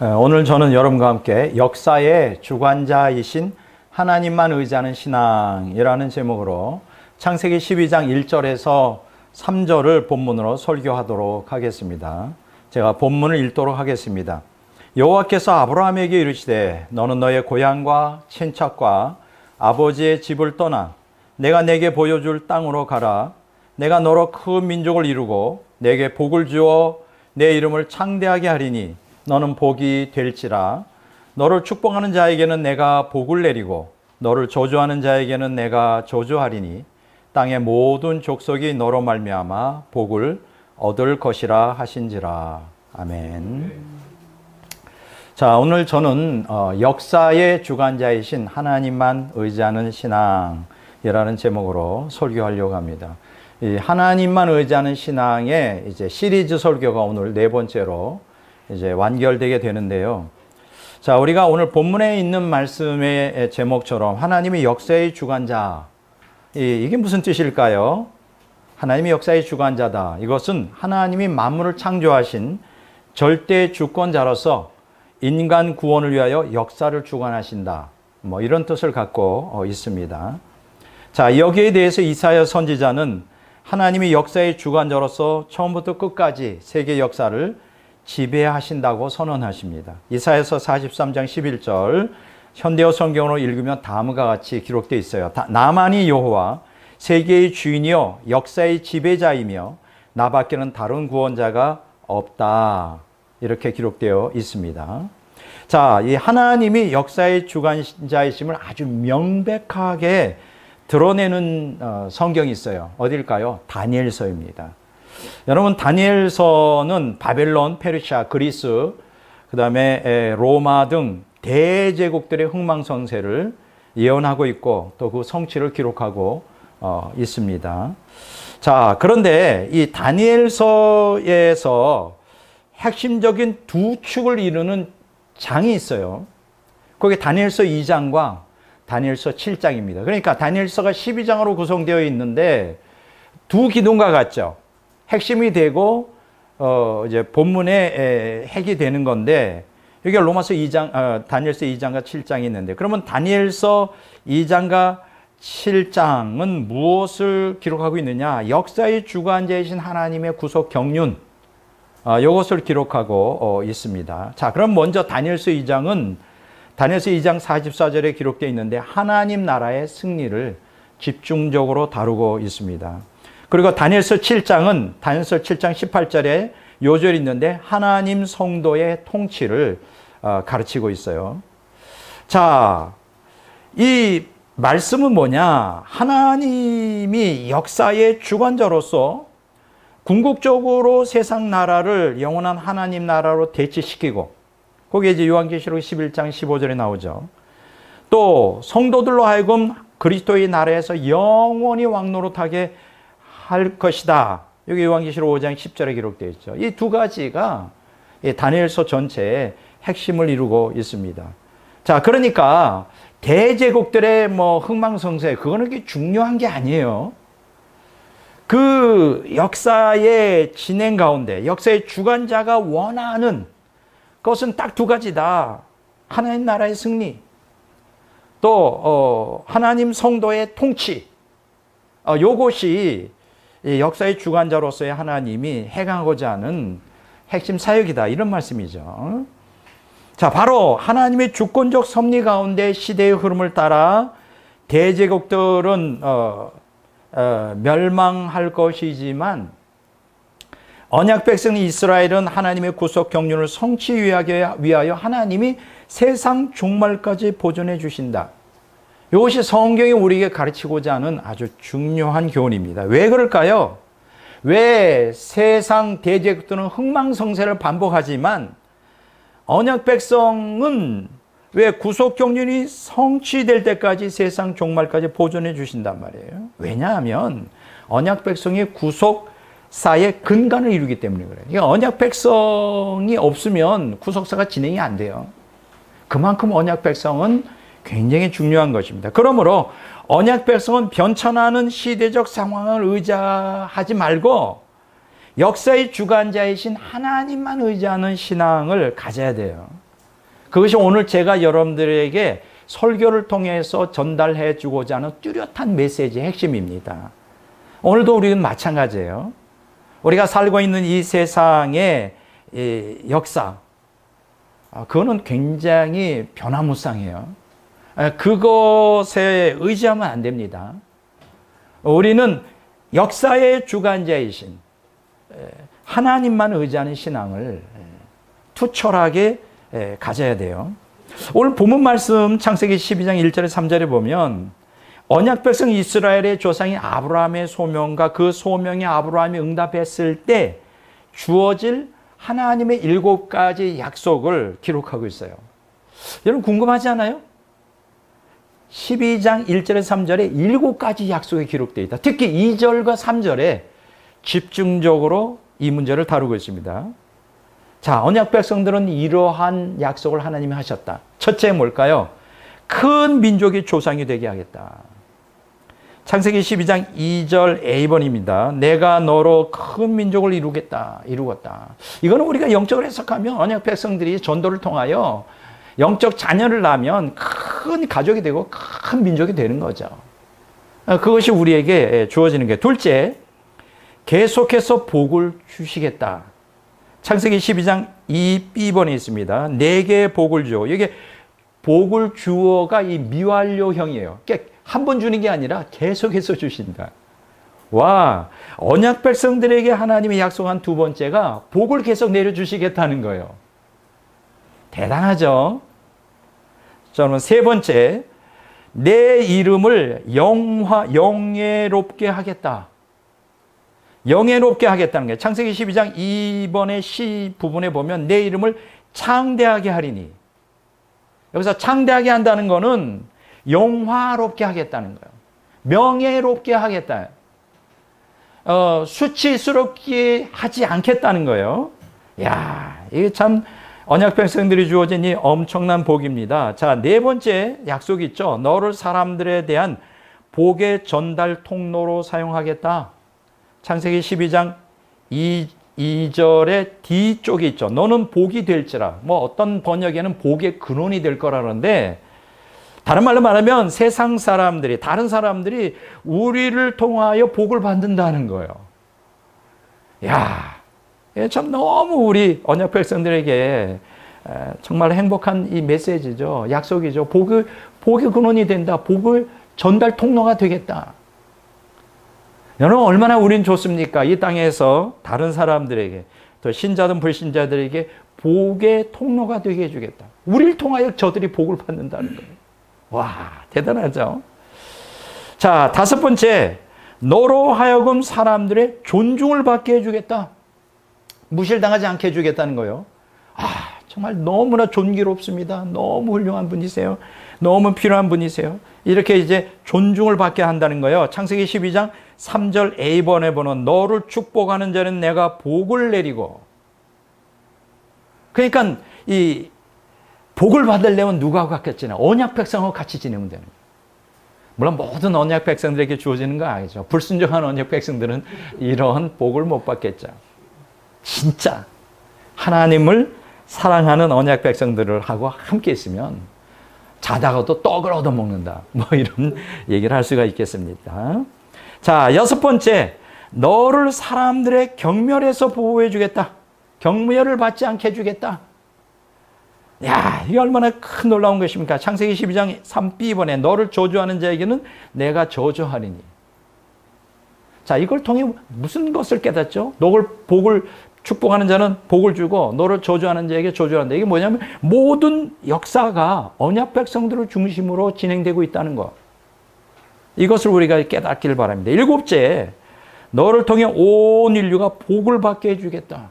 오늘 저는 여러분과 함께 역사의 주관자이신 하나님만 의지하는 신앙이라는 제목으로 창세기 12장 1절에서 3절을 본문으로 설교하도록 하겠습니다. 제가 본문을 읽도록 하겠습니다. 여호와께서 아브라함에게 이르시되 너는 너의 고향과 친척과 아버지의 집을 떠나 내가 내게 보여줄 땅으로 가라. 내가 너로 큰 민족을 이루고 내게 복을 주어 내 이름을 창대하게 하리니 너는 복이 될지라. 너를 축복하는 자에게는 내가 복을 내리고 너를 저주하는 자에게는 내가 저주하리니 땅의 모든 족속이 너로 말미암아 복을 얻을 것이라 하신지라. 아멘. 자, 오늘 저는 역사의 주관자이신 하나님만 의지하는 신앙이라는 제목으로 설교하려고 합니다. 이 하나님만 의지하는 신앙의 이제 시리즈 설교가 오늘 네 번째로 이제 완결되게 되는데요. 자, 우리가 오늘 본문에 있는 말씀의 제목처럼 하나님이 역사의 주관자, 이게 무슨 뜻일까요? 하나님이 역사의 주관자다. 이것은 하나님이 만물을 창조하신 절대 주권자로서 인간 구원을 위하여 역사를 주관하신다. 뭐 이런 뜻을 갖고 있습니다. 자, 여기에 대해서 이사야 선지자는 하나님이 역사의 주관자로서 처음부터 끝까지 세계 역사를 지배하신다고 선언하십니다. 이사야서 43장 11절 현대어 성경으로 읽으면 다음과 같이 기록되어 있어요. 나만이 여호와 세계의 주인이요 역사의 지배자이며 나밖에는 다른 구원자가 없다. 이렇게 기록되어 있습니다. 자, 이 하나님이 역사의 주관자이심을 아주 명백하게 드러내는 성경이 있어요. 어딜까요? 다니엘서입니다. 여러분, 다니엘서는 바벨론, 페르시아, 그리스, 그 다음에 로마 등 대제국들의 흥망성쇠를 예언하고 있고 또 그 성취를 기록하고 있습니다. 자, 그런데 이 다니엘서에서 핵심적인 두 축을 이루는 장이 있어요. 거기 다니엘서 2장과 다니엘서 7장입니다. 그러니까 다니엘서가 12장으로 구성되어 있는데 두 기둥과 같죠. 핵심이 되고 이제 본문의 핵이 되는 건데 여기 로마서 2장, 다니엘서 2장과 7장이 있는데 그러면 다니엘서 2장과 7장은 무엇을 기록하고 있느냐? 역사의 주관자이신 하나님의 구속 경륜, 이것을 기록하고 있습니다. 자, 그럼 먼저 다니엘서 2장은 다니엘서 2장 44절에 기록되어 있는데 하나님 나라의 승리를 집중적으로 다루고 있습니다. 그리고 다니엘서 7장은 다니엘서 7장 18절에 요절이 있는데 하나님 성도의 통치를 가르치고 있어요. 자, 이 말씀은 뭐냐? 하나님이 역사의 주관자로서 궁극적으로 세상 나라를 영원한 하나님 나라로 대치시키고 거기에 이제 요한계시록 11장 15절에 나오죠. 또 성도들로 하여금 그리스도의 나라에서 영원히 왕노릇하게 할 것이다. 여기 요한계시록 5장 10절에 기록되어 있죠. 이 두 가지가 다니엘서 전체의 핵심을 이루고 있습니다. 자, 그러니까 대제국들의 뭐 흥망성쇠, 그거는 그렇게 중요한 게 아니에요. 그 역사의 진행 가운데 역사의 주관자가 원하는 그것은 딱 두 가지다. 하나님 나라의 승리, 또 하나님 성도의 통치. 요것이 역사의 주관자로서의 하나님이 행하고자 하는 핵심 사역이다. 이런 말씀이죠. 자, 바로 하나님의 주권적 섭리 가운데 시대의 흐름을 따라 대제국들은 멸망할 것이지만 언약 백성 이스라엘은 하나님의 구속 경륜을 성취하기 위하여 하나님이 세상 종말까지 보존해 주신다. 이것이 성경이 우리에게 가르치고자 하는 아주 중요한 교훈입니다. 왜 그럴까요? 왜 세상 대제국들은 흥망성쇠를 반복하지만 언약 백성은 왜 구속 경륜이 성취될 때까지 세상 종말까지 보존해 주신단 말이에요. 왜냐하면 언약 백성이 구속사의 근간을 이루기 때문에 그래요. 그러니까 언약 백성이 없으면 구속사가 진행이 안 돼요. 그만큼 언약 백성은 굉장히 중요한 것입니다. 그러므로 언약 백성은 변천하는 시대적 상황을 의지하지 말고 역사의 주관자이신 하나님만 의지하는 신앙을 가져야 돼요. 그것이 오늘 제가 여러분들에게 설교를 통해서 전달해 주고자 하는 뚜렷한 메시지의 핵심입니다. 오늘도 우리는 마찬가지예요. 우리가 살고 있는 이 세상의 역사, 그거는 굉장히 변화무쌍해요. 그것에 의지하면 안 됩니다. 우리는 역사의 주관자이신 하나님만 의지하는 신앙을 투철하게 가져야 돼요. 오늘 본문 말씀 창세기 12장 1절에 3절에 보면 언약 백성 이스라엘의 조상인 아브라함의 소명과 그 소명에 아브라함이 응답했을 때 주어질 하나님의 7가지 약속을 기록하고 있어요. 여러분 궁금하지 않아요? 12장 1절에서 3절에 7가지 약속이 기록되어 있다. 특히 2절과 3절에 집중적으로 이 문제를 다루고 있습니다. 자, 언약 백성들은 이러한 약속을 하나님이 하셨다. 첫째 뭘까요? 큰 민족의 조상이 되게 하겠다. 창세기 12장 2절 A번입니다. 내가 너로 큰 민족을 이루겠다. 이루었다. 이거는 우리가 영적으로 해석하면 언약 백성들이 전도를 통하여 영적 자녀를 낳으면 큰 가족이 되고 큰 민족이 되는 거죠. 그것이 우리에게 주어지는 게. 둘째, 계속해서 복을 주시겠다. 창세기 12장 2B번에 있습니다. 내게 복을 주어. 이게 복을 주어가 이 미완료형이에요. 한 번 주는 게 아니라 계속해서 주신다. 와, 언약 백성들에게 하나님이 약속한 두 번째가 복을 계속 내려주시겠다는 거예요. 대단하죠? 저는 세 번째, 내 이름을 영예롭게 하겠다. 영예롭게 하겠다는 거예요. 창세기 12장 2번의 시 부분에 보면 내 이름을 창대하게 하리니. 여기서 창대하게 한다는 거는 영화롭게 하겠다는 거예요. 명예롭게 하겠다. 수치스럽게 하지 않겠다는 거예요. 야, 이게 참 언약 백성들이 주어진 이 엄청난 복입니다. 자, 네 번째 약속이 있죠. 너를 사람들에 대한 복의 전달 통로로 사용하겠다. 창세기 12장 2절에 D 쪽에 있죠. 너는 복이 될지라. 뭐 어떤 번역에는 복의 근원이 될 거라는데, 다른 말로 말하면 세상 사람들이, 다른 사람들이 우리를 통하여 복을 받는다는 거예요. 야, 참 너무 우리 언약 백성들에게 정말 행복한 이 메시지죠. 약속이죠. 복의 근원이 된다. 복을 전달 통로가 되겠다. 여러분 얼마나 우린 좋습니까? 이 땅에서 다른 사람들에게, 또 신자든 불신자들에게 복의 통로가 되게 해주겠다. 우리를 통하여 저들이 복을 받는다는 거예요. 와, 대단하죠? 자, 다섯 번째, 너로 하여금 사람들의 존중을 받게 해주겠다. 무실당하지 않게 해주겠다는 거예요. 아, 정말 너무나 존귀롭습니다. 너무 훌륭한 분이세요. 너무 필요한 분이세요. 이렇게 이제 존중을 받게 한다는 거예요. 창세기 12장 3절 A번에 보는 너를 축복하는 자는 내가 복을 내리고. 그러니까 이 복을 받으려면 누구하고 같이 지내? 언약 백성하고 같이 지내면 되는 거예요. 물론 모든 언약 백성들에게 주어지는 거 아니죠. 불순종한 언약 백성들은 이런 복을 못 받겠죠. 진짜 하나님을 사랑하는 언약 백성들을 하고 함께 있으면 자다가도 떡을 얻어먹는다. 뭐 이런 얘기를 할 수가 있겠습니다. 자, 여섯 번째, 너를 사람들의 경멸에서 보호해 주겠다. 경멸을 받지 않게 해주겠다. 야, 이게 얼마나 큰 놀라운 것입니까? 창세기 12장 3B번에 너를 저주하는 자에게는 내가 저주하리니. 자, 이걸 통해 무슨 것을 깨닫죠? 너를 복을 축복하는 자는 복을 주고 너를 저주하는 자에게 저주한다. 이게 뭐냐면 모든 역사가 언약 백성들을 중심으로 진행되고 있다는 것. 이것을 우리가 깨닫기를 바랍니다. 일곱째, 너를 통해 온 인류가 복을 받게 해주겠다.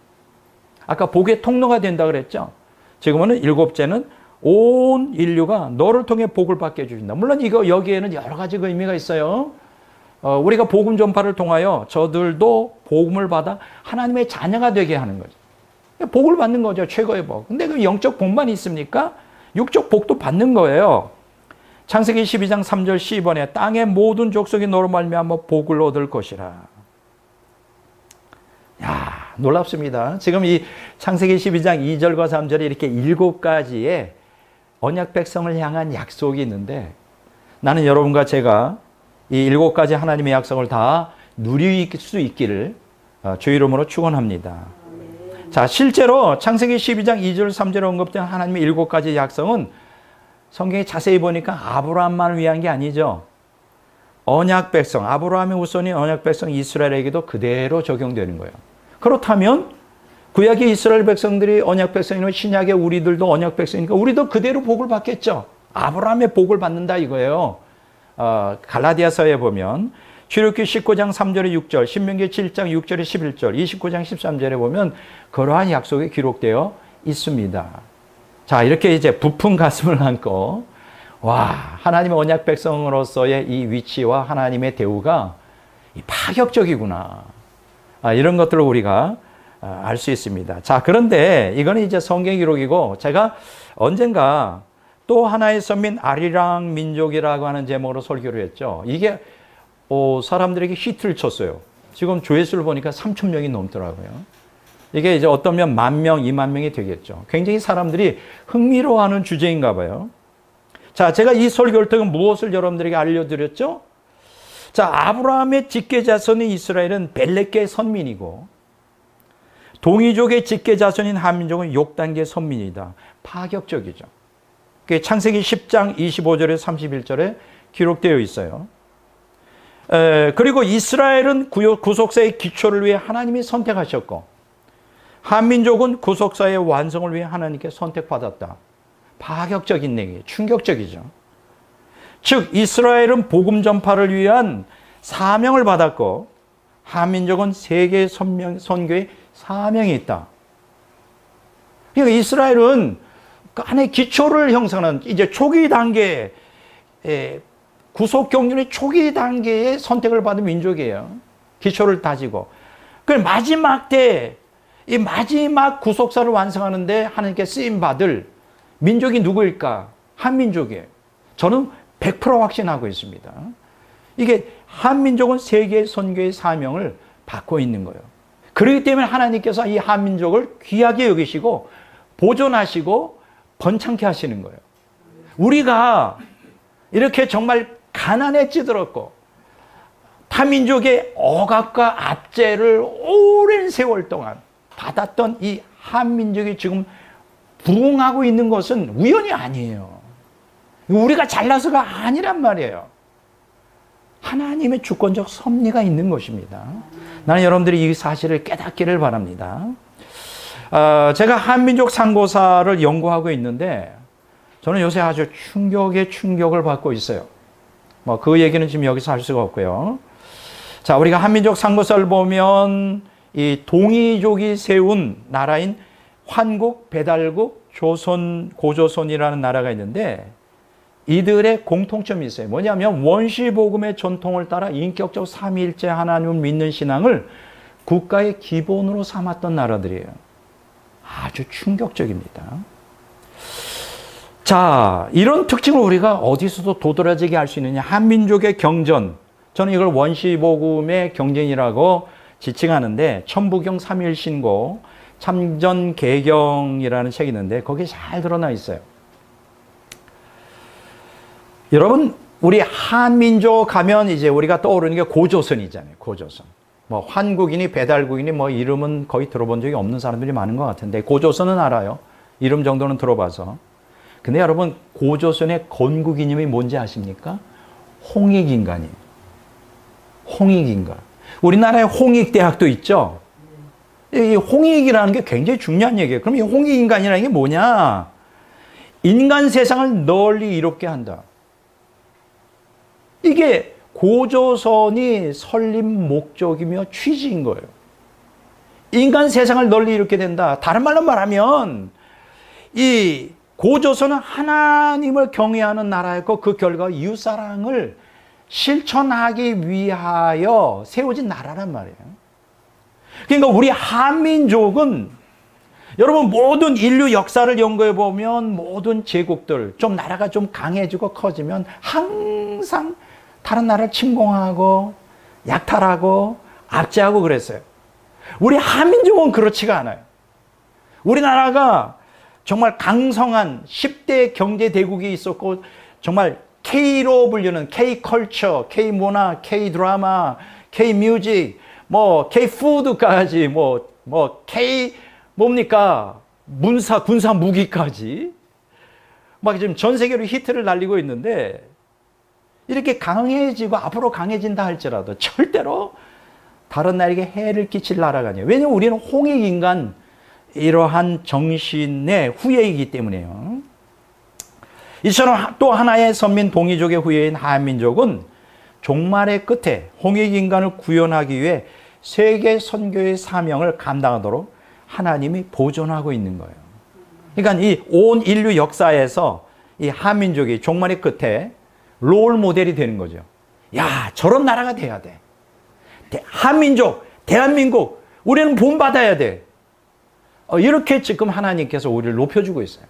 아까 복의 통로가 된다 그랬죠? 지금은 일곱째는 온 인류가 너를 통해 복을 받게 해주신다. 물론 이거 여기에는 여러 가지 의미가 있어요. 우리가 복음 전파를 통하여 저들도 복음을 받아 하나님의 자녀가 되게 하는 거죠. 복을 받는 거죠. 최고의 복. 근데 그 영적 복만 있습니까? 육적 복도 받는 거예요. 창세기 12장 3절 10번에 땅의 모든 족속이 너로 말미암아 복을 얻을 것이라. 야, 놀랍습니다. 지금 이 창세기 12장 2절과 3절에 이렇게 7가지의 언약 백성을 향한 약속이 있는데 나는 여러분과 제가 이 7가지 하나님의 약속을 다 누릴 수 있기를 주 이름으로 축원합니다. 자, 실제로 창세기 12장 2절 3절에 언급된 하나님의 7가지 약속은 성경에 자세히 보니까 아브라함만을 위한 게 아니죠. 언약 백성, 아브라함의 후손인 언약 백성 이스라엘에게도 그대로 적용되는 거예요. 그렇다면 구약의 이스라엘 백성들이 언약 백성이면 신약의 우리들도 언약 백성이니까 우리도 그대로 복을 받겠죠. 아브라함의 복을 받는다 이거예요. 갈라디아서에 보면 출애굽기 19장 3절에 6절, 신명기 7장 6절에 11절, 29장 13절에 보면 그러한 약속이 기록되어 있습니다. 자, 이렇게 이제 부푼 가슴을 안고 와, 하나님의 언약 백성으로서의 이 위치와 하나님의 대우가 파격적이구나. 이런 것들을 우리가 알 수 있습니다. 자, 그런데 이거는 이제 성경 기록이고 제가 언젠가 또 하나의 선민 아리랑 민족이라고 하는 제목으로 설교를 했죠. 이게 사람들에게 히트를 쳤어요. 지금 조회수를 보니까 3,000명이 넘더라고요. 이게 이제 어떤 면 10,000명, 20,000명이 되겠죠. 굉장히 사람들이 흥미로워하는 주제인가 봐요. 자, 제가 이 설교를 통해 무엇을 여러분들에게 알려드렸죠? 자, 아브라함의 직계자손인 이스라엘은 벨렉계의 선민이고 동이족의 직계자손인 한민족은 욕단계의 선민이다. 파격적이죠. 그게 창세기 10장 25절에 31절에 기록되어 있어요. 그리고 이스라엘은 구속사의 기초를 위해 하나님이 선택하셨고 한민족은 구속사의 완성을 위해 하나님께 선택받았다. 파격적인 얘기, 충격적이죠. 즉 이스라엘은 복음 전파를 위한 사명을 받았고 한민족은 세계 선교의 사명이 있다. 그러니까 이스라엘은 그 안에 기초를 형성하는 이제 초기 단계 구속 경륜의 초기 단계에 선택을 받은 민족이에요. 기초를 다지고. 그 마지막 때 이 마지막 구속사를 완성하는데 하나님께 쓰임 받을 민족이 누구일까? 한민족이에요. 저는 100% 확신하고 있습니다. 이게 한민족은 세계 선교의 사명을 받고 있는 거예요. 그렇기 때문에 하나님께서 이 한민족을 귀하게 여기시고 보존하시고 번창케 하시는 거예요. 우리가 이렇게 정말 가난에 찌들었고 타민족의 억압과 압제를 오랜 세월 동안 받았던 이 한민족이 지금 부흥하고 있는 것은 우연이 아니에요. 우리가 잘나서가 아니란 말이에요. 하나님의 주권적 섭리가 있는 것입니다. 나는 여러분들이 이 사실을 깨닫기를 바랍니다. 제가 한민족 상고사를 연구하고 있는데 저는 요새 아주 충격에 충격을 받고 있어요. 뭐 그 얘기는 지금 여기서 할 수가 없고요. 자, 우리가 한민족 상고사를 보면 이 동이족이 세운 나라인 환국, 배달국, 조선, 고조선이라는 나라가 있는데 이들의 공통점이 있어요. 뭐냐면 원시복음의 전통을 따라 인격적 삼위일체 하나님을 믿는 신앙을 국가의 기본으로 삼았던 나라들이에요. 아주 충격적입니다. 자, 이런 특징을 우리가 어디서도 도드라지게 할 수 있느냐. 한민족의 경전. 저는 이걸 원시복음의 경전이라고 지칭하는데 천부경 3일신고 참전개경이라는 책이 있는데 거기에 잘 드러나 있어요. 여러분, 우리 한민족 하면 이제 우리가 떠오르는 게 고조선이잖아요. 고조선. 뭐 환국이니 배달국이니 뭐 이름은 거의 들어본 적이 없는 사람들이 많은 것 같은데 고조선은 알아요. 이름 정도는 들어봐서. 근데 여러분, 고조선의 건국이님이 뭔지 아십니까? 홍익인간이에요. 홍익인간. 우리나라에 홍익대학도 있죠. 이 홍익이라는 게 굉장히 중요한 얘기예요. 그럼 이 홍익인간이라는 게 뭐냐? 인간 세상을 널리 이롭게 한다. 이게 고조선이 설립 목적이며 취지인 거예요. 인간 세상을 널리 이롭게 된다. 다른 말로 말하면 이 고조선은 하나님을 경외하는 나라였고 그 결과 이웃사랑을 실천하기 위하여 세워진 나라란 말이에요. 그러니까 우리 한민족은 여러분 모든 인류 역사를 연구해 보면 모든 제국들 좀 나라가 좀 강해지고 커지면 항상 다른 나라를 침공하고 약탈하고 압제하고 그랬어요. 우리 한민족은 그렇지가 않아요. 우리나라가 정말 강성한 10대 경제 대국이 있었고 정말 K로 불리는 K컬처, K문화, K드라마, K뮤직, 뭐 K푸드까지 뭐 K 뭡니까? 문사, 군사 무기까지 막 지금 전 세계로 히트를 날리고 있는데 이렇게 강해지고 앞으로 강해진다 할지라도 절대로 다른 나라에게 해를 끼칠 나라가 아니에요. 왜냐하면 우리는 홍익인간 이러한 정신의 후예이기 때문에요. 이처럼 또 하나의 선민 동이족의 후예인 한민족은 종말의 끝에 홍익인간을 구원하기 위해 세계 선교의 사명을 감당하도록 하나님이 보존하고 있는 거예요. 그러니까 이 온 인류 역사에서 이 한민족이 종말의 끝에 롤 모델이 되는 거죠. 야, 저런 나라가 돼야 돼. 한민족, 대한민국, 우리는 본받아야 돼. 이렇게 지금 하나님께서 우리를 높여주고 있어요.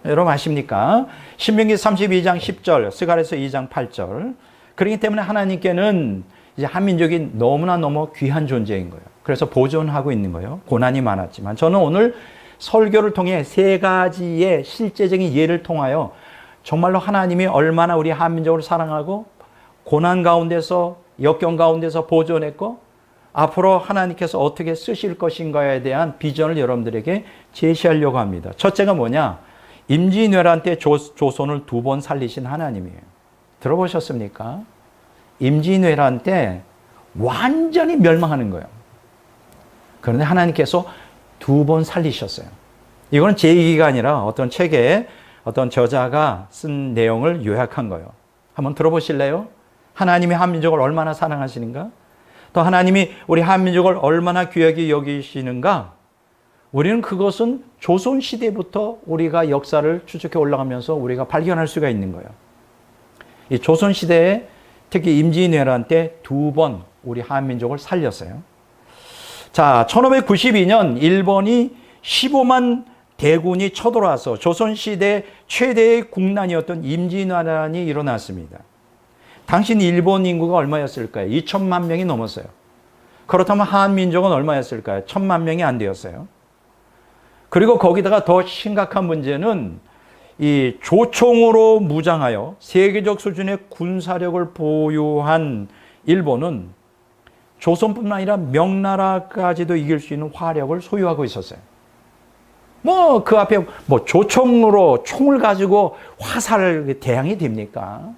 여러분 아십니까? 신명기 32장 10절, 스가랴서 2장 8절. 그렇기 때문에 하나님께는 이제 한민족이 너무나 너무 귀한 존재인 거예요. 그래서 보존하고 있는 거예요. 고난이 많았지만. 저는 오늘 설교를 통해 세 가지의 실제적인 예를 통하여 정말로 하나님이 얼마나 우리 한민족을 사랑하고 고난 가운데서 역경 가운데서 보존했고 앞으로 하나님께서 어떻게 쓰실 것인가에 대한 비전을 여러분들에게 제시하려고 합니다. 첫째가 뭐냐? 임진왜란 때 조선을 2번 살리신 하나님이에요. 들어보셨습니까? 임진왜란 때 완전히 멸망하는 거예요. 그런데 하나님께서 2번 살리셨어요. 이거는 제 얘기가 아니라 어떤 책에 어떤 저자가 쓴 내용을 요약한 거예요. 한번 들어보실래요? 하나님이 한민족을 얼마나 사랑하시는가? 또 하나님이 우리 한민족을 얼마나 귀하게 여기시는가? 우리는 그것은 조선시대부터 우리가 역사를 추적해 올라가면서 우리가 발견할 수가 있는 거예요. 이 조선시대에 특히 임진왜란 때 2번 우리 한민족을 살렸어요. 자, 1592년 일본이 15만 대군이 쳐들어와서 조선시대 최대의 국난이었던 임진왜란이 일어났습니다. 당시 일본 인구가 얼마였을까요? 2천만 명이 넘었어요. 그렇다면 한민족은 얼마였을까요? 1,000만 명이 안 되었어요. 그리고 거기다가 더 심각한 문제는 이 조총으로 무장하여 세계적 수준의 군사력을 보유한 일본은 조선뿐만 아니라 명나라까지도 이길 수 있는 화력을 소유하고 있었어요. 뭐 그 앞에 뭐 조총으로 총을 가지고 화살을 대항이 됩니까?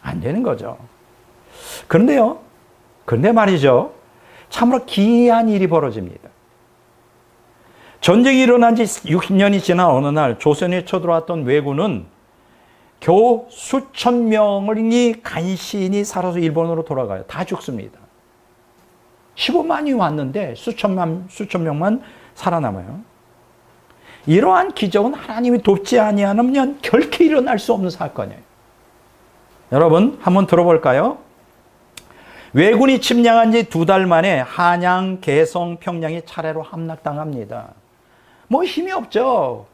안 되는 거죠. 그런데 말이죠. 참으로 기이한 일이 벌어집니다. 전쟁이 일어난 지 60년이 지난 어느 날 조선에 쳐들어왔던 왜군은 겨우 수천 명이 간신히 살아서 일본으로 돌아가요. 다 죽습니다. 15만이 왔는데 수천 명만 살아남아요. 이러한 기적은 하나님이 돕지 아니하면 결코 일어날 수 없는 사건이에요. 여러분 한번 들어볼까요? 왜군이 침략한 지 2달 만에 한양, 개성, 평양이 차례로 함락당합니다. 뭐 힘이 없죠.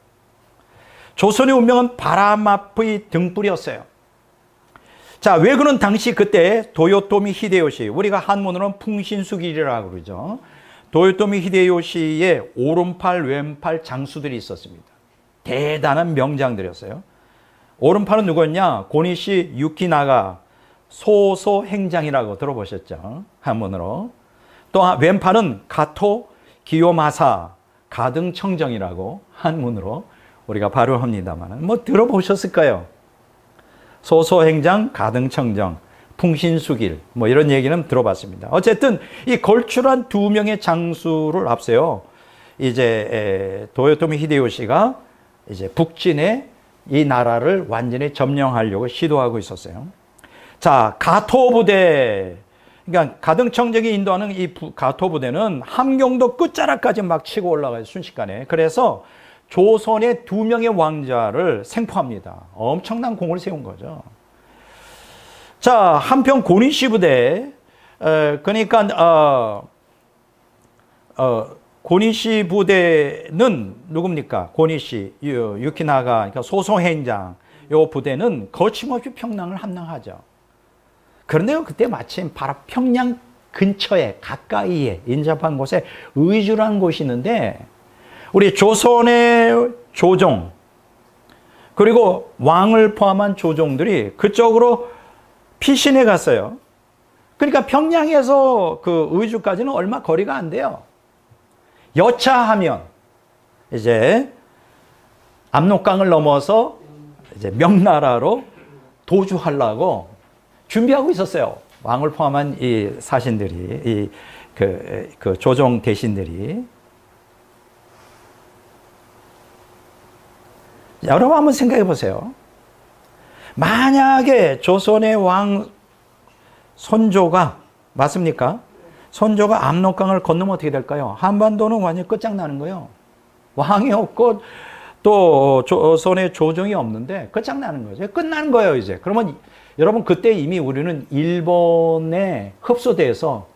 조선의 운명은 바람 앞의 등불이었어요. 자, 왜군은 당시 그때 도요토미 히데요시, 우리가 한문으로는 풍신수길이라고 그러죠. 도요토미 히데요시의 오른팔, 왼팔 장수들이 있었습니다. 대단한 명장들이었어요. 오른팔은 누구였냐? 고니시 유키나가 소소 행장이라고 들어보셨죠? 한문으로. 또 왼팔은 가토 기요마사 가등청정이라고 한문으로 우리가 발음합니다만 뭐 들어보셨을까요? 소소 행장 가등청정 풍신수길 뭐 이런 얘기는 들어봤습니다. 어쨌든 이 걸출한 2명의 장수를 앞세요. 이제 도요토미 히데요시가 이제 북진에 이 나라를 완전히 점령하려고 시도하고 있었어요. 자, 가토 부대, 그러니까 가등청정이 인도하는 이 가토 부대는 함경도 끝자락까지 막 치고 올라가요, 순식간에. 그래서 조선의 2명의 왕자를 생포합니다. 엄청난 공을 세운 거죠. 자, 한편 고니시 부대, 그러니까 고니시 부대는 누굽니까? 고니시, 유키나가, 그러니까 소송행장, 요 부대는 거침없이 평양을 함락하죠. 그런데 그때 마침 바로 평양 근처에 가까이에 인접한 곳에 의주라는 곳이 있는데 우리 조선의 조종, 그리고 왕을 포함한 조종들이 그쪽으로 피신해 갔어요. 그러니까 평양에서 그 의주까지는 얼마 거리가 안 돼요. 여차하면 이제 압록강을 넘어서 이제 명나라로 도주하려고 준비하고 있었어요. 왕을 포함한 이 사신들이, 그 조종 대신들이. 여러분 한번 생각해 보세요. 만약에 조선의 왕 선조가, 맞습니까? 선조가 압록강을 건너면 어떻게 될까요? 한반도는 완전히 끝장나는 거예요. 왕이 없고 또 조선의 조정이 없는데 끝장나는 거죠. 끝나는 거예요, 이제. 그러면 여러분 그때 이미 우리는 일본에 흡수돼서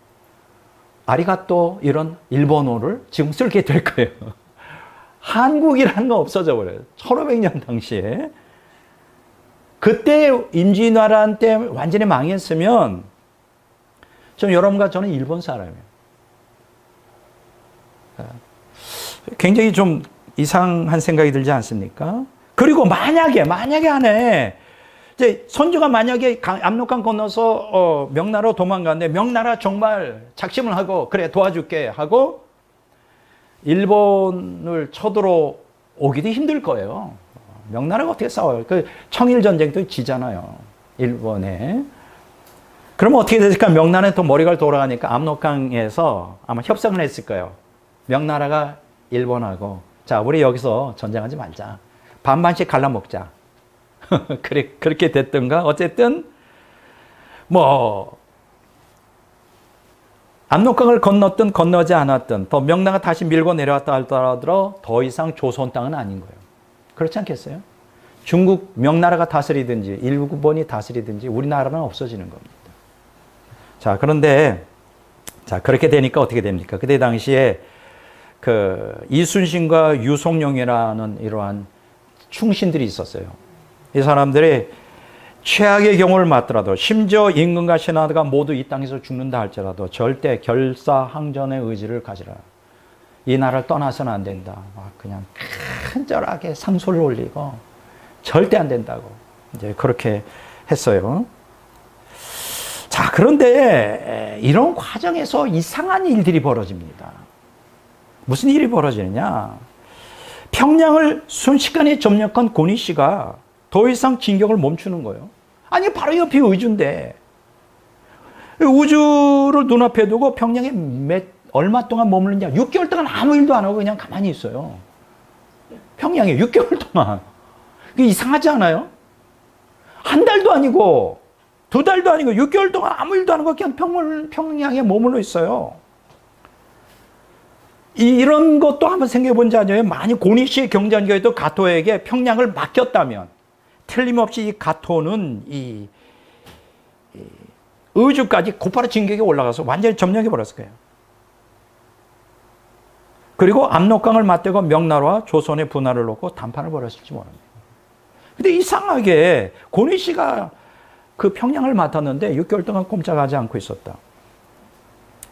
아리가또 이런 일본어를 지금 쓰게 될 거예요. 한국이라는 거 없어져 버려요. 1500년 당시에. 그때 임진왜란 때 완전히 망했으면 좀 여러분과 저는 일본 사람이에요. 굉장히 좀 이상한 생각이 들지 않습니까? 그리고 만약에 안에 이제 선조가 만약에 압록강 건너서 명나라로 도망가는데 명나라 정말 작심을 하고 그래 도와줄게 하고 일본을 쳐들어오기도 힘들 거예요. 명나라가 어떻게 싸워요? 그 청일전쟁도 지잖아요. 일본에. 그러면 어떻게 됐을까? 명나라는 또 머리가 돌아가니까 압록강에서 아마 협상을 했을 거예요. 명나라가 일본하고 자 우리 여기서 전쟁하지 말자. 반반씩 갈라먹자. 그렇게 됐던가? 어쨌든 뭐 압록강을 건넜든 건너지 않았든 더 명나라가 다시 밀고 내려왔다 하더라도 더 이상 조선 땅은 아닌 거예요. 그렇지 않겠어요? 중국 명나라가 다스리든지 일본이 다스리든지 우리나라는 없어지는 겁니다. 자, 그런데 자 그렇게 되니까 어떻게 됩니까? 그때 당시에 그 이순신과 유송룡이라는 이러한 충신들이 있었어요. 이 사람들이 최악의 경우를 맞더라도 심지어 임금과 신하가 모두 이 땅에서 죽는다 할지라도 절대 결사항전의 의지를 가지라. 이 나라를 떠나서는 안 된다. 막 그냥 간절하게 상소를 올리고 절대 안 된다고 이제 그렇게 했어요. 자, 그런데 이런 과정에서 이상한 일들이 벌어집니다. 무슨 일이 벌어지느냐? 평양을 순식간에 점령한 고니 씨가 더 이상 진격을 멈추는 거예요. 아니 바로 옆이 의주인데 의주를 눈앞에 두고 평양에 얼마 동안 머무르냐? 6개월 동안 아무 일도 안 하고 그냥 가만히 있어요. 평양에 6개월 동안. 이게 이상하지 않아요? 한 달도 아니고 2달도 아니고 6개월 동안 아무 일도 안 하고 그냥 평양에 머물러 있어요. 이런 것도 한번 생각해 본 적 아니에요? 만약 고니 씨의 경전교에도 가토에게 평양을 맡겼다면 틀림없이 이 가토는 이 의주까지 곧바로 진격에 올라가서 완전히 점령해 버렸을 거예요. 그리고 압록강을 맞대고 명나라와 조선의 분할을 놓고 단판을 벌였을지 모릅니다. 근데 이상하게 고니 씨가 그 평양을 맡았는데 6개월 동안 꼼짝하지 않고 있었다.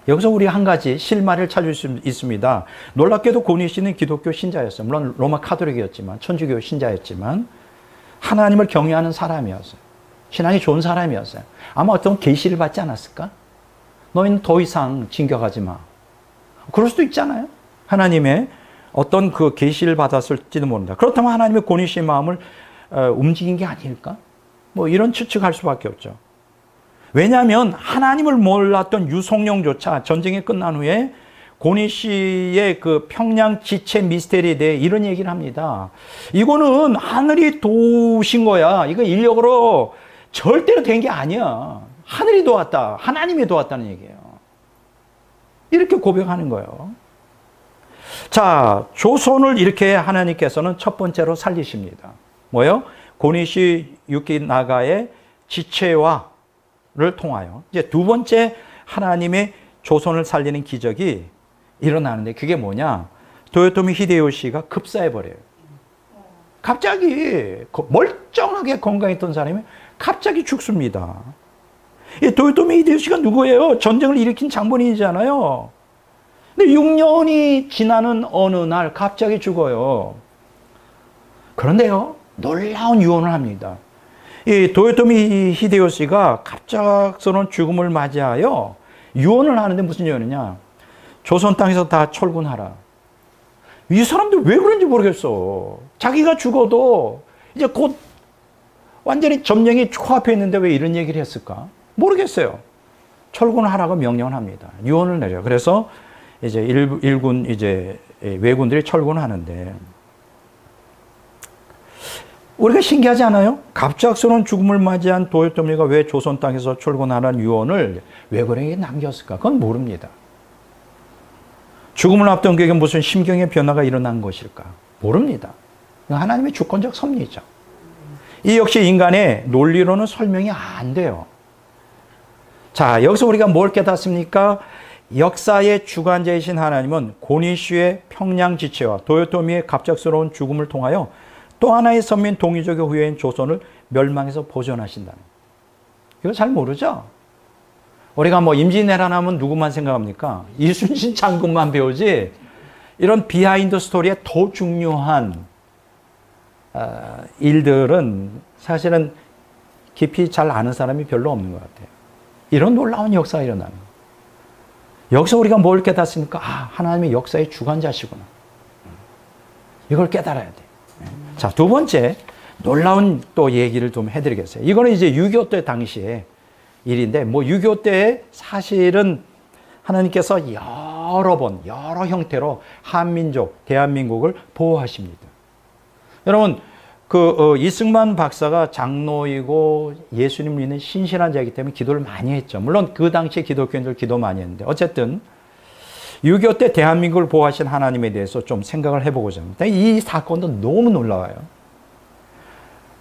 여기서 우리 한 가지 실마리를 찾을 수 있습니다. 놀랍게도 고니 씨는 기독교 신자였어요. 물론 로마 카톨릭이었지만 천주교 신자였지만 하나님을 경외하는 사람이었어요. 신앙이 좋은 사람이었어요. 아마 어떤 계시를 받지 않았을까? 너희는 더 이상 진격하지 마. 그럴 수도 있잖아요. 하나님의 어떤 그 계시를 받았을지도 모른다. 그렇다면 하나님의 고니 씨의 마음을 움직인 게 아닐까? 뭐 이런 추측할 수밖에 없죠. 왜냐하면 하나님을 몰랐던 유송룡조차 전쟁이 끝난 후에 고니 씨의 그 평양 지체 미스테리에 대해 이런 얘기를 합니다. 이거는 하늘이 도우신 거야. 이거 인력으로 절대로 된 게 아니야. 하늘이 도왔다. 하나님이 도왔다는 얘기예요. 이렇게 고백하는 거예요. 자, 조선을 이렇게 하나님께서는 첫 번째로 살리십니다. 뭐예요? 고니 씨 유키 나가의 지체화를 통하여 이제 두 번째 하나님의 조선을 살리는 기적이 일어나는데 그게 뭐냐? 도요토미 히데요시가 급사해버려요. 갑자기 멀쩡하게 건강했던 사람이 갑자기 죽습니다. 이 도요토미 히데요시가 누구예요? 전쟁을 일으킨 장본인이잖아요. 근데 6년이 지나는 어느 날 갑자기 죽어요. 그런데요, 놀라운 유언을 합니다. 이 도요토미 히데요시가 갑작스러운 죽음을 맞이하여 유언을 하는데 무슨 유언이냐? 조선 땅에서 다 철군하라. 이 사람들 왜 그런지 모르겠어. 자기가 죽어도 이제 곧 완전히 점령이 코앞에 있는데 왜 이런 얘기를 했을까? 모르겠어요. 철군하라고 명령을 합니다. 유언을 내려. 그래서 이제 일군 이제 왜군들이 철군하는데 우리가 신기하지 않아요? 갑작스러운 죽음을 맞이한 도요토미가 왜 조선 땅에서 철군하라는 유언을 왜군에게 남겼을까? 그건 모릅니다. 죽음을 앞둔 그에게 무슨 심경의 변화가 일어난 것일까? 모릅니다. 하나님의 주권적 섭리죠. 이 역시 인간의 논리로는 설명이 안 돼요. 자, 여기서 우리가 뭘 깨닫습니까? 역사의 주관자이신 하나님은 고니슈의 평양지체와 도요토미의 갑작스러운 죽음을 통하여 또 하나의 선민 동이족의 후예인 조선을 멸망에서 보존하신다는. 이거 잘 모르죠? 우리가 뭐 임진왜란 하면 누구만 생각합니까? 이순신 장군만 배우지 이런 비하인드 스토리에 더 중요한 일들은 사실은 깊이 잘 아는 사람이 별로 없는 것 같아요. 이런 놀라운 역사가 일어나는 거예요. 여기서 우리가 뭘 깨닫습니까? 아, 하나님의 역사의 주관자시구나. 이걸 깨달아야 돼. 자, 두 번째 놀라운 또 얘기를 좀 해드리겠어요. 이거는 이제 6.25 때 당시에 일인데, 뭐 6.25 때 사실은 하나님께서 여러 번, 여러 형태로 한민족, 대한민국을 보호하십니다. 여러분, 이승만 박사가 장로이고 예수님을 믿는 신실한 자이기 때문에 기도를 많이 했죠. 물론 그 당시에 기독교인들 기도 많이 했는데, 어쨌든 6.25 때 대한민국을 보호하신 하나님에 대해서 좀 생각을 해보고자 합니다. 이 사건도 너무 놀라워요.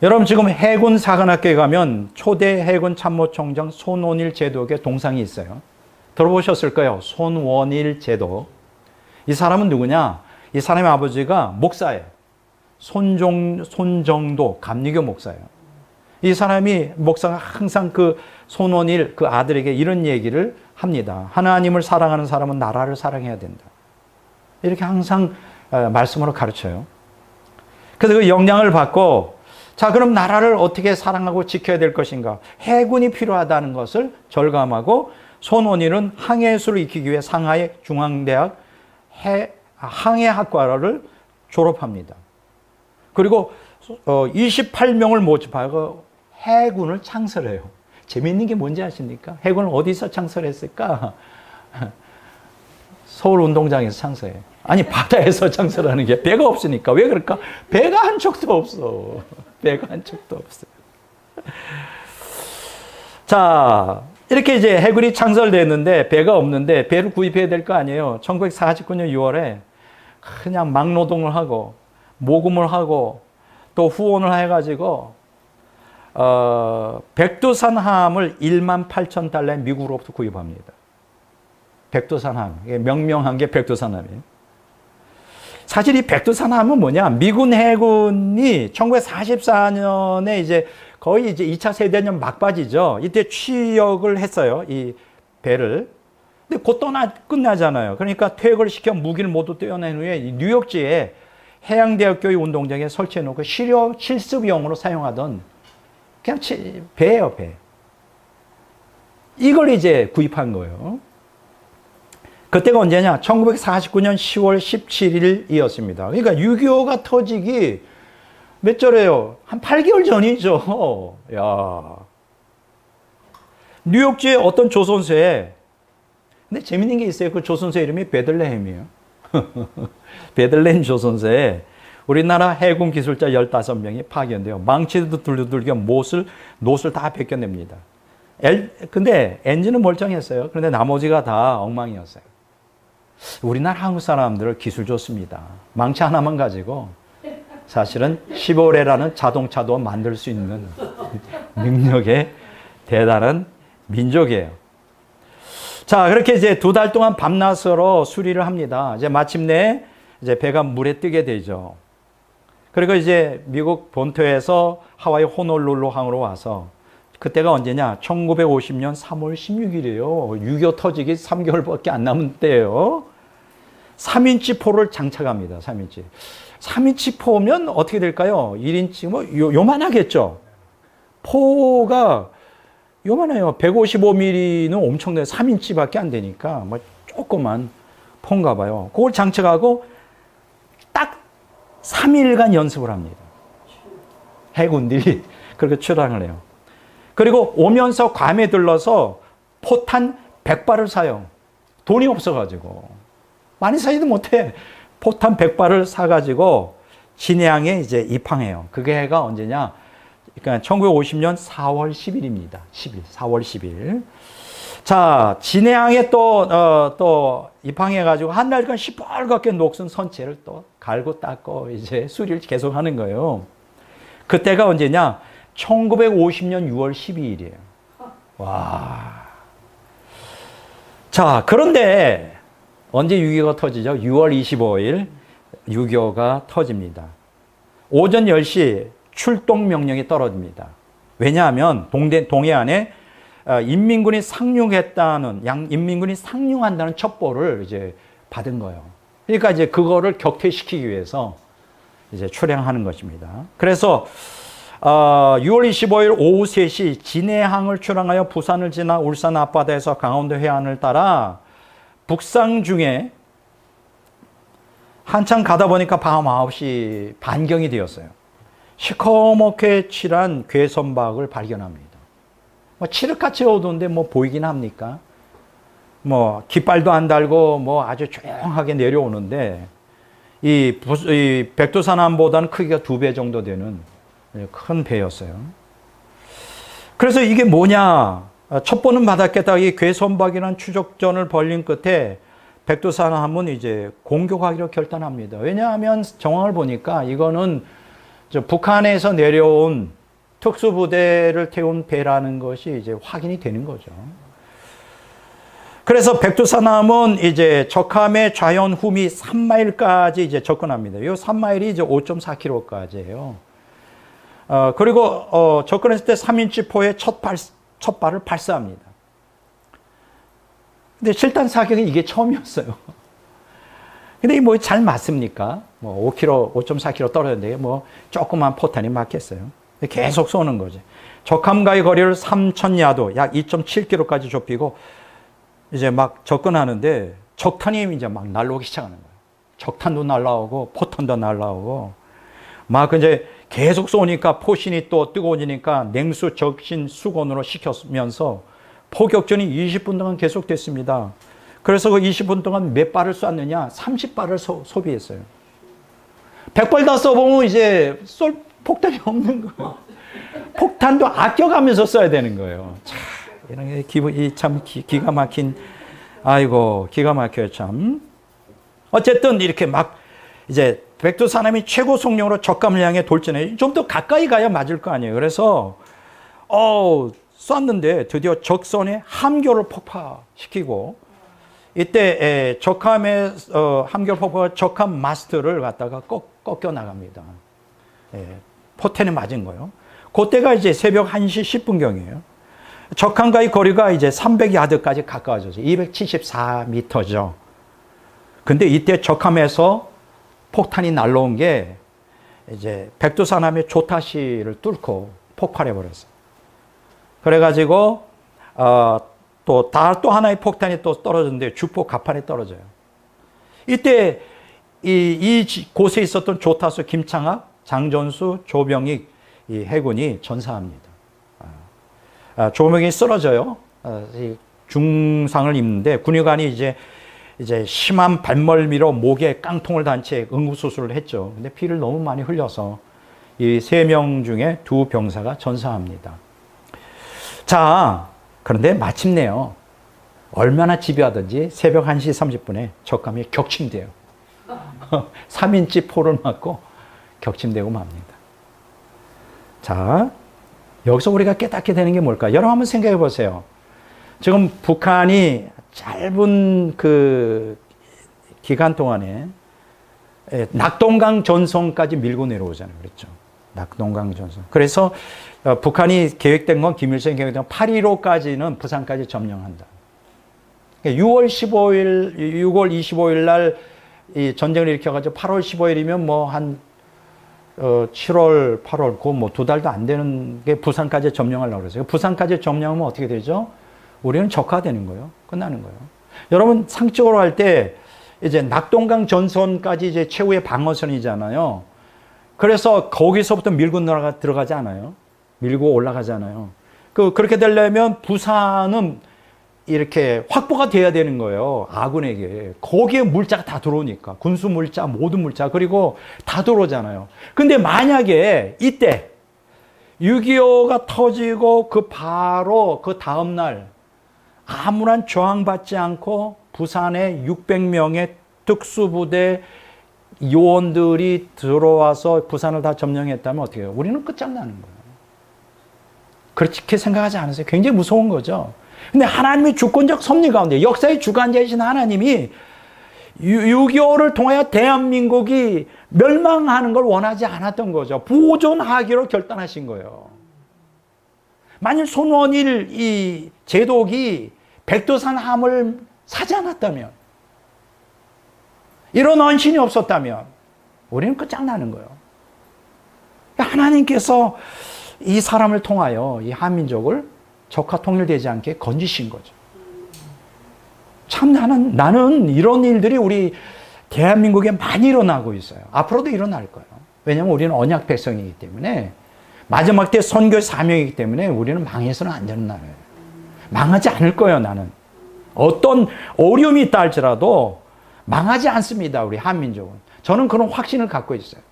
여러분, 지금 해군 사관학교에 가면 초대 해군 참모총장 손원일 제독의 동상이 있어요. 들어보셨을 거예요. 손원일 제독. 이 사람은 누구냐? 이 사람의 아버지가 목사예요. 손정도 감리교 목사예요. 이 사람이 목사가 항상 그 손원일 그 아들에게 이런 얘기를 합니다. 하나님을 사랑하는 사람은 나라를 사랑해야 된다. 이렇게 항상 말씀으로 가르쳐요. 그래서 그 영향을 받고, 자, 그럼 나라를 어떻게 사랑하고 지켜야 될 것인가? 해군이 필요하다는 것을 절감하고 손원일은 항해수를 익히기 위해 상하이 중앙대학 항해학과를 졸업합니다. 그리고 28명을 모집하고 해군을 창설해요. 재미있는 게 뭔지 아십니까? 해군을 어디서 창설했을까? 서울 운동장에서 창설해요. 아니, 바다에서 창설하는 게 배가 없으니까. 왜 그럴까? 배가 한 척도 없어. 배가 한 척도 없어요. 자, 이렇게 이제 해군이 창설됐는데 배가 없는데 배를 구입해야 될 거 아니에요. 1949년 6월에 그냥 막노동을 하고 모금을 하고 또 후원을 해가지고 백두산함을 18,000달러에 미국으로부터 구입합니다. 백두산함. 명명한 게 백두산함이에요. 사실 이 백두산함은 뭐냐? 미군 해군이 1944년에 이제 거의 이제 2차 세대전 막바지죠. 이때 취역을 했어요. 이 배를. 근데 곧 끝나잖아요. 그러니까 퇴역을 시켜 무기를 모두 떼어낸 후에 뉴욕지에 해양대학교의 운동장에 설치해놓고 실습용으로 사용하던 그냥 배예요, 배. 이걸 이제 구입한 거예요. 그때가 언제냐? 1949년 10월 17일이었습니다. 그러니까 6.25가 터지기 몇 절이에요? 한 8개월 전이죠. 야. 뉴욕주의 어떤 조선소에, 근데 재밌는 게 있어요. 그 조선소 이름이 베들레헴이에요. 베들레헴 조선소에 우리나라 해군 기술자 15명이 파견돼요. 망치도 두들겨 노슬 다 벗겨냅니다. 근데 엔진은 멀쩡했어요. 그런데 나머지가 다 엉망이었어요. 우리나라 한국 사람들 기술 좋습니다. 망치 하나만 가지고 사실은 시보레라는 자동차도 만들 수 있는 능력의 대단한 민족이에요. 자, 그렇게 이제 2달 동안 밤낮으로 수리를 합니다. 이제 마침내 이제 배가 물에 뜨게 되죠. 그리고 이제 미국 본토에서 하와이 호놀룰루 항으로 와서, 그때가 언제냐? 1950년 3월 16일이에요. 6.25 터지기 3개월밖에 안 남은 때예요. 3인치 포를 장착합니다. 3인치. 3인치 포면 어떻게 될까요? 1인치 뭐 요만하겠죠. 포가 요만해요. 155mm는 엄청나요. 3인치밖에 안 되니까 뭐 조그만 포인가 봐요. 그걸 장착하고 딱 3일간 연습을 합니다. 해군들이 그렇게 출항을 해요. 그리고 오면서 괌에 들러서 포탄 100발을 사요. 돈이 없어가지고. 많이 사지도 못해. 포탄 100발을 사가지고 진해항에 이제 입항해요. 그게 해가 언제냐? 그러니까 1950년 4월 10일입니다. 4월 10일. 자, 진해항에 또 입항해가지고 한 달간 시뻘겋게 녹슨 선체를 또 갈고 닦고 이제 수리를 계속 하는 거예요. 그때가 언제냐? 1950년 6월 12일이에요. 와. 자, 그런데 언제 6.25가 터지죠? 6월 25일 6.25가 터집니다. 오전 10시 출동 명령이 떨어집니다. 왜냐하면 동해안에 인민군이 인민군이 상륙한다는 첩보를 이제 받은 거예요. 그러니까 이제 그거를 격퇴시키기 위해서 이제 출항하는 것입니다. 그래서 6월 25일 오후 3시 진해항을 출항하여 부산을 지나 울산 앞바다에서 강원도 해안을 따라 북상 중에 한참 가다 보니까 밤 9시 반경이 되었어요. 시커멓게 칠한 괴선박을 발견합니다. 뭐 칠흑같이 어두운데 뭐 보이긴 합니까? 뭐 깃발도 안 달고 뭐 아주 조용하게 내려오는데 이 백두산함보다는 크기가 2배 정도 되는 큰 배였어요. 그래서 이게 뭐냐? 첩보는 받았겠다. 이 괴선박이라는 추적전을 벌린 끝에 백두산함은 이제 공격하기로 결단합니다. 왜냐하면 정황을 보니까 이거는 북한에서 내려온 특수부대를 태운 배라는 것이 이제 확인이 되는 거죠. 그래서 백두산함은 이제 적함의 좌연 후미 3마일까지 이제 접근합니다. 이 3마일이 이제 5.4km까지예요. 그리고 접근했을 때 3인치 포의 첫 발을 발사합니다. 근데 실탄 사격은 이게 처음이었어요. 근데 뭐 잘 맞습니까? 뭐 5km, 5.4km 떨어졌는데 뭐 조그만 포탄이 맞겠어요. 계속 쏘는 거지. 적함과의 거리를 3,000야드, 약 2.7km까지 좁히고 이제 막 접근하는데 적탄이 이제 막 날라오기 시작하는 거예요. 적탄도 날라오고 포탄도 날라오고 막 이제 계속 쏘니까 포신이 또 뜨거워지니까 냉수 적신 수건으로 식히면서 포격전이 20분 동안 계속됐습니다. 그래서 그 20분 동안 몇 발을 쐈느냐? 30발을 소비했어요. 100발 다 써보면 이제 쏠 폭탄이 없는 거예요. 폭탄도 아껴가면서 써야 되는 거예요. 참, 이런 게 참 기가 막힌, 아이고, 기가 막혀요, 참. 어쨌든 이렇게 막 이제 백두산함이 최고 속력으로 적감을 향해 돌진해. 좀 더 가까이 가야 맞을 거 아니에요. 그래서, 쐈는데 드디어 적선의 함교를 폭파시키고, 이때 적함의 함교 폭파가 적함 마스트를 갖다가 꺾여 나갑니다. 포텐에 맞은 거예요. 그때가 이제 새벽 1시 10분경이에요. 적함과의 거리가 이제 300야드까지 가까워져서 274m죠. 근데 이때 적함에서 폭탄이 날라온 게 이제 백두산함의 조타시를 뚫고 폭발해 버렸어요. 그래가지고 또 하나의 폭탄이 또 떨어졌는데 주포 갑판에 떨어져요. 이때 곳에 있었던 조타수 김창학, 장전수, 조병익 이 해군이 전사합니다. 조병익이 쓰러져요. 중상을 입는데 군의관이 이제 심한 발멀미로 목에 깡통을 단 채 응급수술을 했죠. 근데 피를 너무 많이 흘려서 이 3명 중에 2병사가 전사합니다. 자, 그런데 마침내요. 얼마나 집요하든지 새벽 1시 30분에 적감이 격침돼요. 3인치 포를 맞고 격침되고 맙니다. 자, 여기서 우리가 깨닫게 되는 게 뭘까? 여러분 한번 생각해 보세요. 지금 북한이 짧은 그 기간 동안에 낙동강 전선까지 밀고 내려오잖아요. 그렇죠? 낙동강 전선. 그래서 북한이 계획된 건 김일성이 계획된 건 8.15까지는 부산까지 점령한다. 6월 25일 날 이 전쟁을 일으켜가지고 8월 15일이면 뭐 한 7월, 8월, 그 뭐 2달도 안 되는 게 부산까지 점령하려고 그랬어요. 부산까지 점령하면 어떻게 되죠? 우리는 적화되는 거예요. 끝나는 거예요. 여러분, 상적으로 할 때 이제 낙동강 전선까지 이제 최후의 방어선이잖아요. 그래서 거기서부터 밀고 들어가지 않아요. 밀고 올라가잖아요. 그렇게 되려면 부산은 이렇게 확보가 돼야 되는 거예요. 아군에게. 거기에 물자가 다 들어오니까. 군수 물자, 모든 물자, 그리고 다 들어오잖아요. 근데 만약에 이때 6.25가 터지고 바로 그 다음날 아무런 저항받지 않고 부산에 600명의 특수부대 요원들이 들어와서 부산을 다 점령했다면 어떻게 해요? 우리는 끝장나는 거예요. 그렇게 생각하지 않으세요? 굉장히 무서운 거죠. 근데 하나님의 주권적 섭리 가운데 역사의 주관자이신 하나님이 6.25를 통하여 대한민국이 멸망하는 걸 원하지 않았던 거죠. 보존하기로 결단하신 거예요. 만일 손원일 이 제독이 백두산 함을 사지 않았다면, 이런 언신이 없었다면 우리는 끝장나는 거예요. 하나님께서 이 사람을 통하여 이 한민족을 적화 통일되지 않게 건지신 거죠. 참 나는 이런 일들이 우리 대한민국에 많이 일어나고 있어요. 앞으로도 일어날 거예요. 왜냐하면 우리는 언약 백성이기 때문에, 마지막 때 선교 사명이기 때문에 우리는 망해서는 안 되는 나라예요. 망하지 않을 거예요. 나는 어떤 어려움이 있다 할지라도 망하지 않습니다. 우리 한민족은. 저는 그런 확신을 갖고 있어요.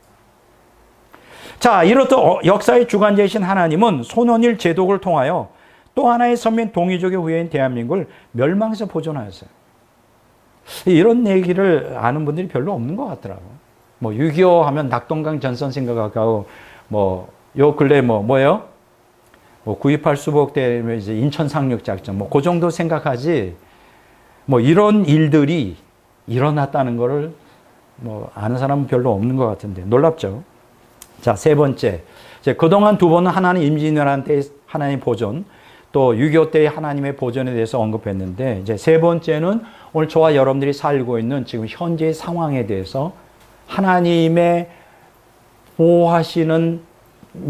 자, 이렇듯 역사의 주관자이신 하나님은 손원일 제독을 통하여 또 하나의 선민 동이족의 후예인 대한민국을 멸망에서 보존하였어요. 이런 얘기를 아는 분들이 별로 없는 것 같더라고요. 뭐 6.25 하면 낙동강 전선 생각하고, 뭐 요 근래 뭐예요? 뭐 9.28 수복 때문에 이제 인천 상륙 작전, 뭐 그 정도 생각하지, 뭐 이런 일들이 일어났다는 거를 뭐 아는 사람은 별로 없는 것 같은데 놀랍죠. 자, 세 번째, 이제 그동안 두 번은 하나님 임진왜란 때 하나님 보존, 또 6.25 때의 하나님의 보존에 대해서 언급했는데, 이제 세 번째는 오늘 저와 여러분들이 살고 있는 지금 현재의 상황에 대해서 하나님의 보호하시는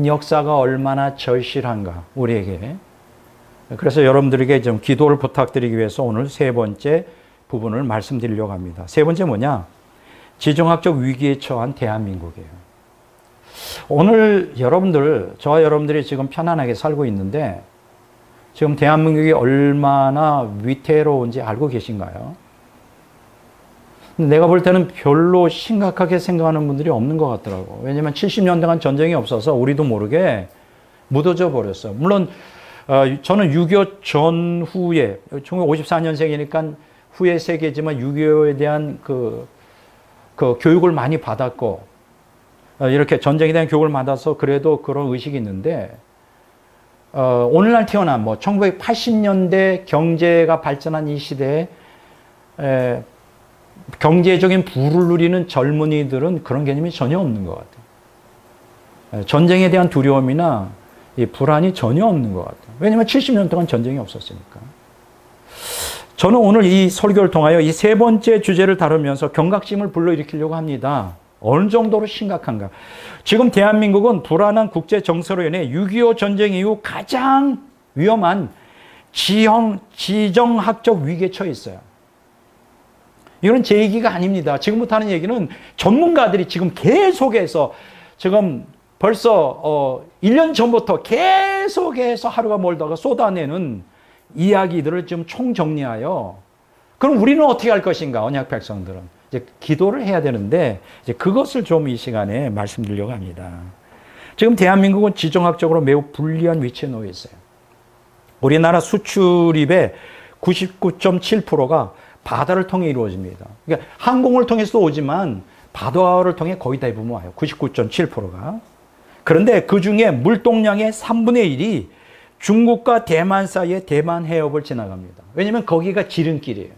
역사가 얼마나 절실한가, 우리에게. 그래서 여러분들에게 좀 기도를 부탁드리기 위해서 오늘 세 번째 부분을 말씀드리려고 합니다. 세 번째 뭐냐? 지정학적 위기에 처한 대한민국이에요. 오늘 여러분들, 저와 여러분들이 지금 편안하게 살고 있는데, 지금 대한민국이 얼마나 위태로운지 알고 계신가요? 내가 볼 때는 별로 심각하게 생각하는 분들이 없는 것 같더라고. 왜냐면 70년대간 전쟁이 없어서 우리도 모르게 묻어져 버렸어. 물론 저는 6.25 전후에, 1954년생이니까 후의 세계지만 6.25에 대한 그 교육을 많이 받았고, 이렇게 전쟁에 대한 교육을 받아서 그래도 그런 의식이 있는데, 오늘날 태어난 뭐 1980년대 경제가 발전한 이 시대에 경제적인 부를 누리는 젊은이들은 그런 개념이 전혀 없는 것 같아요. 전쟁에 대한 두려움이나 이 불안이 전혀 없는 것 같아요. 왜냐하면 70년 동안 전쟁이 없었으니까. 저는 오늘 이 설교를 통하여 이 세 번째 주제를 다루면서 경각심을 불러일으키려고 합니다. 어느 정도로 심각한가. 지금 대한민국은 불안한 국제 정세로 인해 6.25 전쟁 이후 가장 위험한 지정학적 위기에 처해 있어요. 이건 제 얘기가 아닙니다. 지금부터 하는 얘기는 전문가들이 지금 계속해서, 지금 벌써 1년 전부터 계속해서 하루가 멀다가 쏟아내는 이야기들을 좀 총정리하여, 그럼 우리는 어떻게 할 것인가, 언약 백성들은. 이제 기도를 해야 되는데, 이제 그것을 좀 이 시간에 말씀드리려고 합니다. 지금 대한민국은 지정학적으로 매우 불리한 위치에 놓여 있어요. 우리나라 수출입의 99.7%가 바다를 통해 이루어집니다. 그러니까 항공을 통해서도 오지만 바다를 통해 거의 대부분 와요. 99.7%가. 그런데 그 중에 물동량의 3분의 1이 중국과 대만 사이에 대만 해협을 지나갑니다. 왜냐하면 거기가 지름길이에요.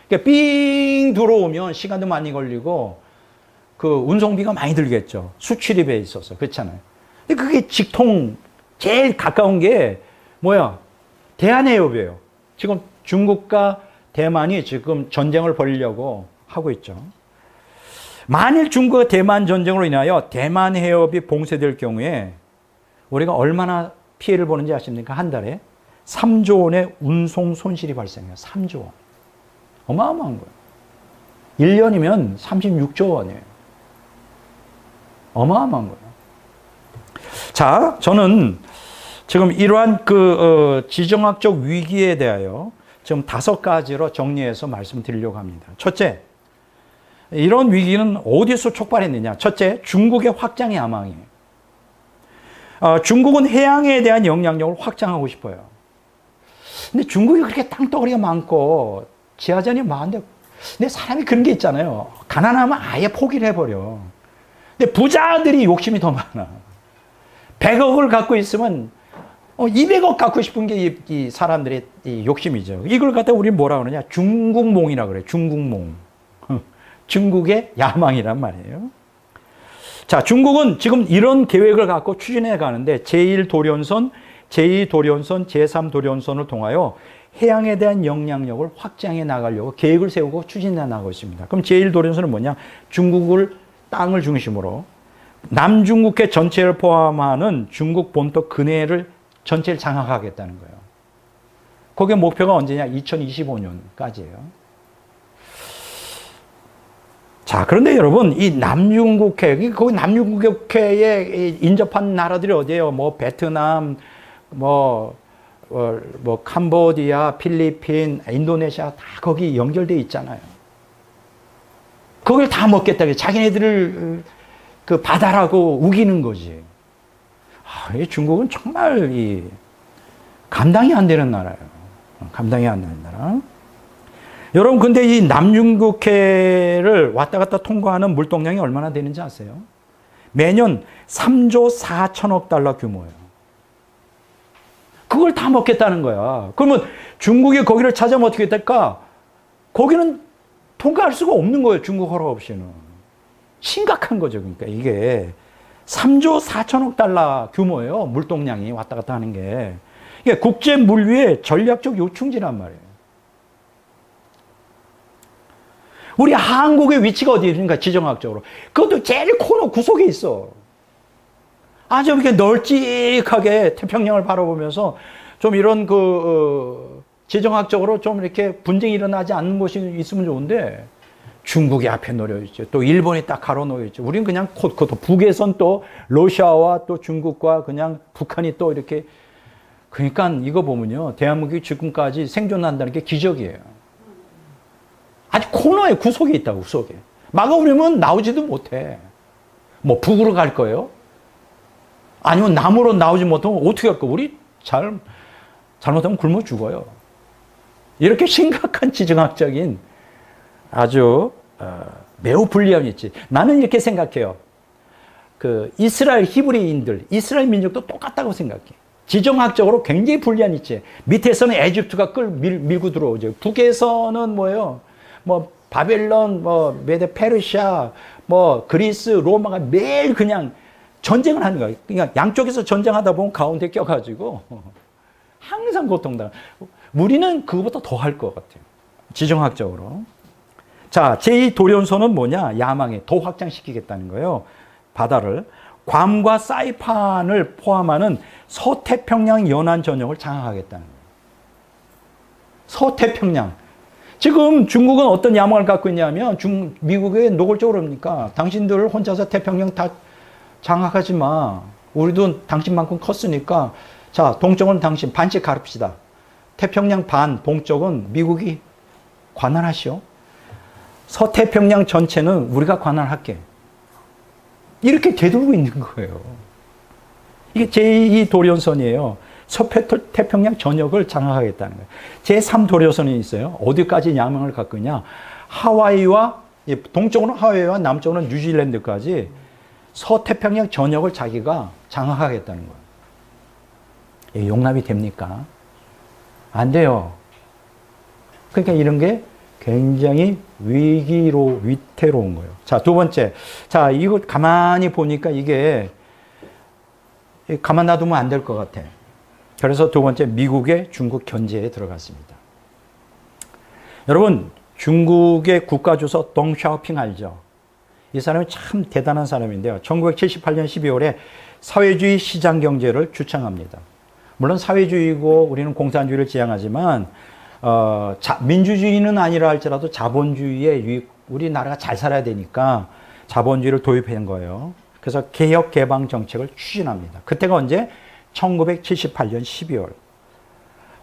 그러니까 삥 들어오면 시간도 많이 걸리고 그 운송비가 많이 들겠죠. 수출입에 있어서. 그렇잖아요. 근데 그게 직통 제일 가까운 게 뭐야? 대한해협이에요. 지금 중국과 대만이 지금 전쟁을 벌이려고 하고 있죠. 만일 중국의 대만 전쟁으로 인하여 대만 해협이 봉쇄될 경우에 우리가 얼마나 피해를 보는지 아십니까? 한 달에 3조 원의 운송 손실이 발생해요. 3조 원. 어마어마한 거예요. 1년이면 36조 원이에요. 어마어마한 거예요. 자, 저는 지금 이러한 지정학적 위기에 대하여 지금 5가지로 정리해서 말씀드리려고 합니다. 첫째, 이런 위기는 어디서 촉발했느냐? 첫째, 중국의 확장 야망이에요. 중국은 해양에 대한 영향력을 확장하고 싶어요. 근데 중국이 그렇게 땅덩어리가 많고 지하전이 많은데, 근데 사람이 그런 게 있잖아요. 가난하면 아예 포기를 해버려. 근데 부자들이 욕심이 더 많아. 100억을 갖고 있으면 200억 갖고 싶은 게 이 사람들의 이 욕심이죠. 이걸 갖다 우리 뭐라 그러냐? 중국몽이라 그래요. 중국몽. 중국의 야망이란 말이에요. 자, 중국은 지금 이런 계획을 갖고 추진해 가는데 제1도련선, 제2도련선, 제3도련선을 통하여 해양에 대한 영향력을 확장해 나가려고 계획을 세우고 추진해 나가고 있습니다. 그럼 제1도련선은 뭐냐? 중국을 땅을 중심으로 남중국해 전체를 포함하는 중국 본토 근해를 전체를 장악하겠다는 거예요. 거기에 목표가 언제냐? 2025년까지예요. 자, 그런데 여러분, 이 남중국해, 거기 남중국해에 인접한 나라들이 어디예요? 뭐 베트남, 캄보디아, 필리핀, 인도네시아 다 거기 연결돼 있잖아요. 그걸 다 먹겠다. 자기네들을 그 바다라고 우기는 거지. 이 중국은 정말 감당이 안 되는 나라예요. 감당이 안 되는 나라. 여러분, 근데 이 남중국해를 왔다 갔다 통과하는 물동량이 얼마나 되는지 아세요? 매년 3조 4천억 달러 규모예요. 그걸 다 먹겠다는 거야. 그러면 중국이 거기를 찾아면 어떻게 될까? 거기는 통과할 수가 없는 거예요. 중국 허락 없이는. 심각한 거죠. 그러니까 이게 3조 4천억 달러 규모예요. 물동량이 왔다 갔다 하는 게. 이게 국제 물류의 전략적 요충지란 말이에요. 우리 한국의 위치가 어디입니까? 지정학적으로. 그것도 제일 코너 구석에 있어. 아주 이렇게 널찍하게 태평양을 바라보면서 좀 이런 지정학적으로 좀 이렇게 분쟁이 일어나지 않는 곳이 있으면 좋은데 중국이 앞에 놓여 있죠. 또 일본이 딱 가로 놓여 있죠. 우리는 그냥 그것도 북에선 또 러시아와 또 중국과 그냥 북한이 또 이렇게. 그러니까 이거 보면요. 대한민국이 지금까지 생존한다는 게 기적이에요. 아주 코너에 구석에 있다고, 구석에. 막아버리면 나오지도 못해. 뭐 북으로 갈 거예요? 아니면 남으로 나오지 못하면 어떻게 할 거예요? 우리 잘못하면 굶어 죽어요. 이렇게 심각한 지정학적인 아주 매우 불리함이 있지. 나는 이렇게 생각해요. 이스라엘 히브리인들, 이스라엘 민족도 똑같다고 생각해. 지정학적으로 굉장히 불리함이 있지. 밑에서는 에집트가 밀고 들어오죠. 북에서는 뭐예요? 뭐 바벨론, 뭐 메데 페르시아, 뭐 그리스, 로마가 매일 그냥 전쟁을 하는 거예요. 그러니까 양쪽에서 전쟁하다 보면 가운데 껴가지고 항상 고통당하고. 우리는 그거보다 더 할 것 같아요. 지정학적으로. 자, 제2도련선은 뭐냐? 야망에 더 확장시키겠다는 거예요. 바다를. 괌과 사이판을 포함하는 서태평양 연안 전역을 장악하겠다는 거예요. 서태평양. 지금 중국은 어떤 야망을 갖고 있냐면 미국에 노골적으로 합니까? 당신들 혼자서 태평양 다 장악하지 마. 우리도 당신만큼 컸으니까 자, 동쪽은 당신 반씩 가릅시다. 태평양 반, 동쪽은 미국이 관할하시오. 서태평양 전체는 우리가 관할할게. 이렇게 되돌고 있는 거예요. 이게 제2도련선이에요. 서태평양 전역을 장악하겠다는 거예요. 제3도련선이 있어요. 어디까지 야망을 갖고 있냐? 하와이와, 동쪽으로는 하와이와 남쪽으로는 뉴질랜드까지 서태평양 전역을 자기가 장악하겠다는 거예요. 용납이 됩니까? 안 돼요. 그러니까 이런 게 굉장히 위태로운 거예요. 자, 두 번째. 자, 이거 가만히 보니까 이게 가만 놔두면 안 될 것 같아. 그래서 두 번째, 미국의 중국 견제에 들어갔습니다. 여러분, 중국의 국가주석 덩샤오핑 알죠? 이 사람이 참 대단한 사람인데요. 1978년 12월에 사회주의 시장 경제를 주창합니다. 물론 사회주의고 우리는 공산주의를 지향하지만 민주주의는 아니라 할지라도 자본주의의 유익, 우리나라가 잘 살아야 되니까 자본주의를 도입한 거예요. 그래서 개혁 개방 정책을 추진합니다. 그때가 언제? 1978년 12월.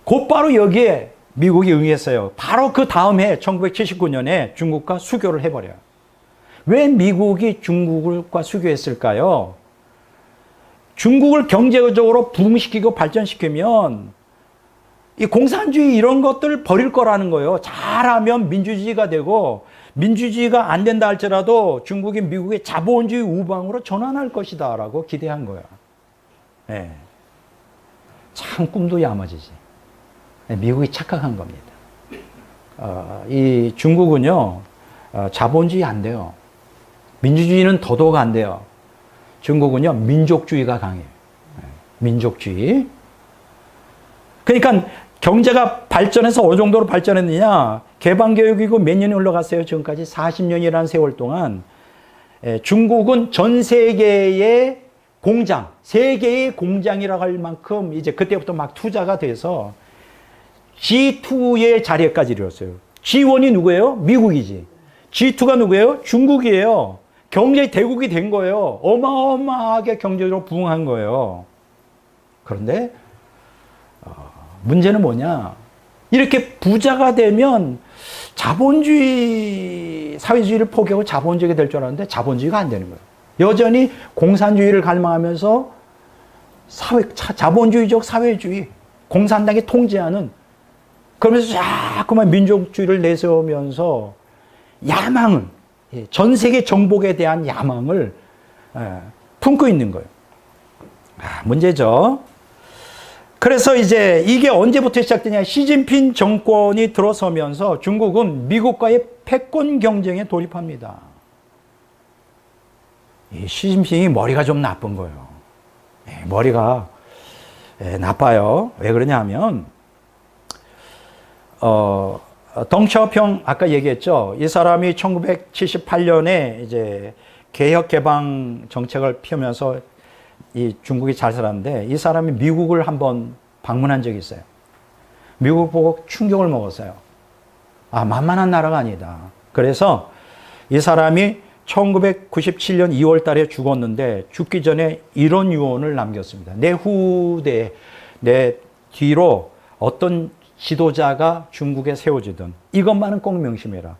곧바로 여기에 미국이 응했어요. 바로 그 다음 해 1979년에 중국과 수교를 해버려요. 왜 미국이 중국과 수교했을까요? 중국을 경제적으로 부흥시키고 발전시키면 이 공산주의 이런 것들을 버릴 거라는 거예요. 잘하면 민주주의가 되고, 민주주의가 안 된다 할지라도 중국이 미국의 자본주의 우방으로 전환할 것이다 라고 기대한 거야. 네. 참 꿈도 야무지지. 미국이 착각한 겁니다. 이 중국은요, 자본주의 안 돼요. 민주주의는 더더욱 안 돼요. 중국은요, 민족주의가 강해요. 민족주의. 그러니까 경제가 발전해서 어느 정도로 발전했느냐, 개방교육이고 몇 년이 흘러갔어요. 지금까지 40년이라는 세월 동안. 중국은 전 세계의 공장, 세계의 공장이라고 할 만큼 이제 그때부터 막 투자가 돼서 G2의 자리에까지 이르렀어요. G1이 누구예요? 미국이지. G2가 누구예요? 중국이에요. 경제 대국이 된 거예요. 어마어마하게 경제적으로 부흥한 거예요. 그런데 문제는 뭐냐? 이렇게 부자가 되면 자본주의, 사회주의를 포기하고 자본주의가 될 줄 알았는데 자본주의가 안 되는 거예요. 여전히 공산주의를 갈망하면서 자본주의적 사회주의, 공산당이 통제하는, 그러면서 자꾸만 민족주의를 내세우면서 야망을, 전 세계 정복에 대한 야망을 품고 있는 거예요. 문제죠. 그래서 이제 이게 언제부터 시작되냐. 시진핑 정권이 들어서면서 중국은 미국과의 패권 경쟁에 돌입합니다. 이 시진핑이 머리가 좀 나쁜 거예요. 머리가 나빠요. 왜 그러냐 하면 덩샤오평 아까 얘기했죠. 이 사람이 1978년에 이제 개혁 개방 정책을 펴면서 이 중국이 잘 살았는데, 이 사람이 미국을 한번 방문한 적이 있어요. 미국 보고 충격을 먹었어요. 아, 만만한 나라가 아니다. 그래서 이 사람이 1997년 2월 달에 죽었는데, 죽기 전에 이런 유언을 남겼습니다. 내 후대에, 내 뒤로 어떤 지도자가 중국에 세워지든 이것만은 꼭 명심해라.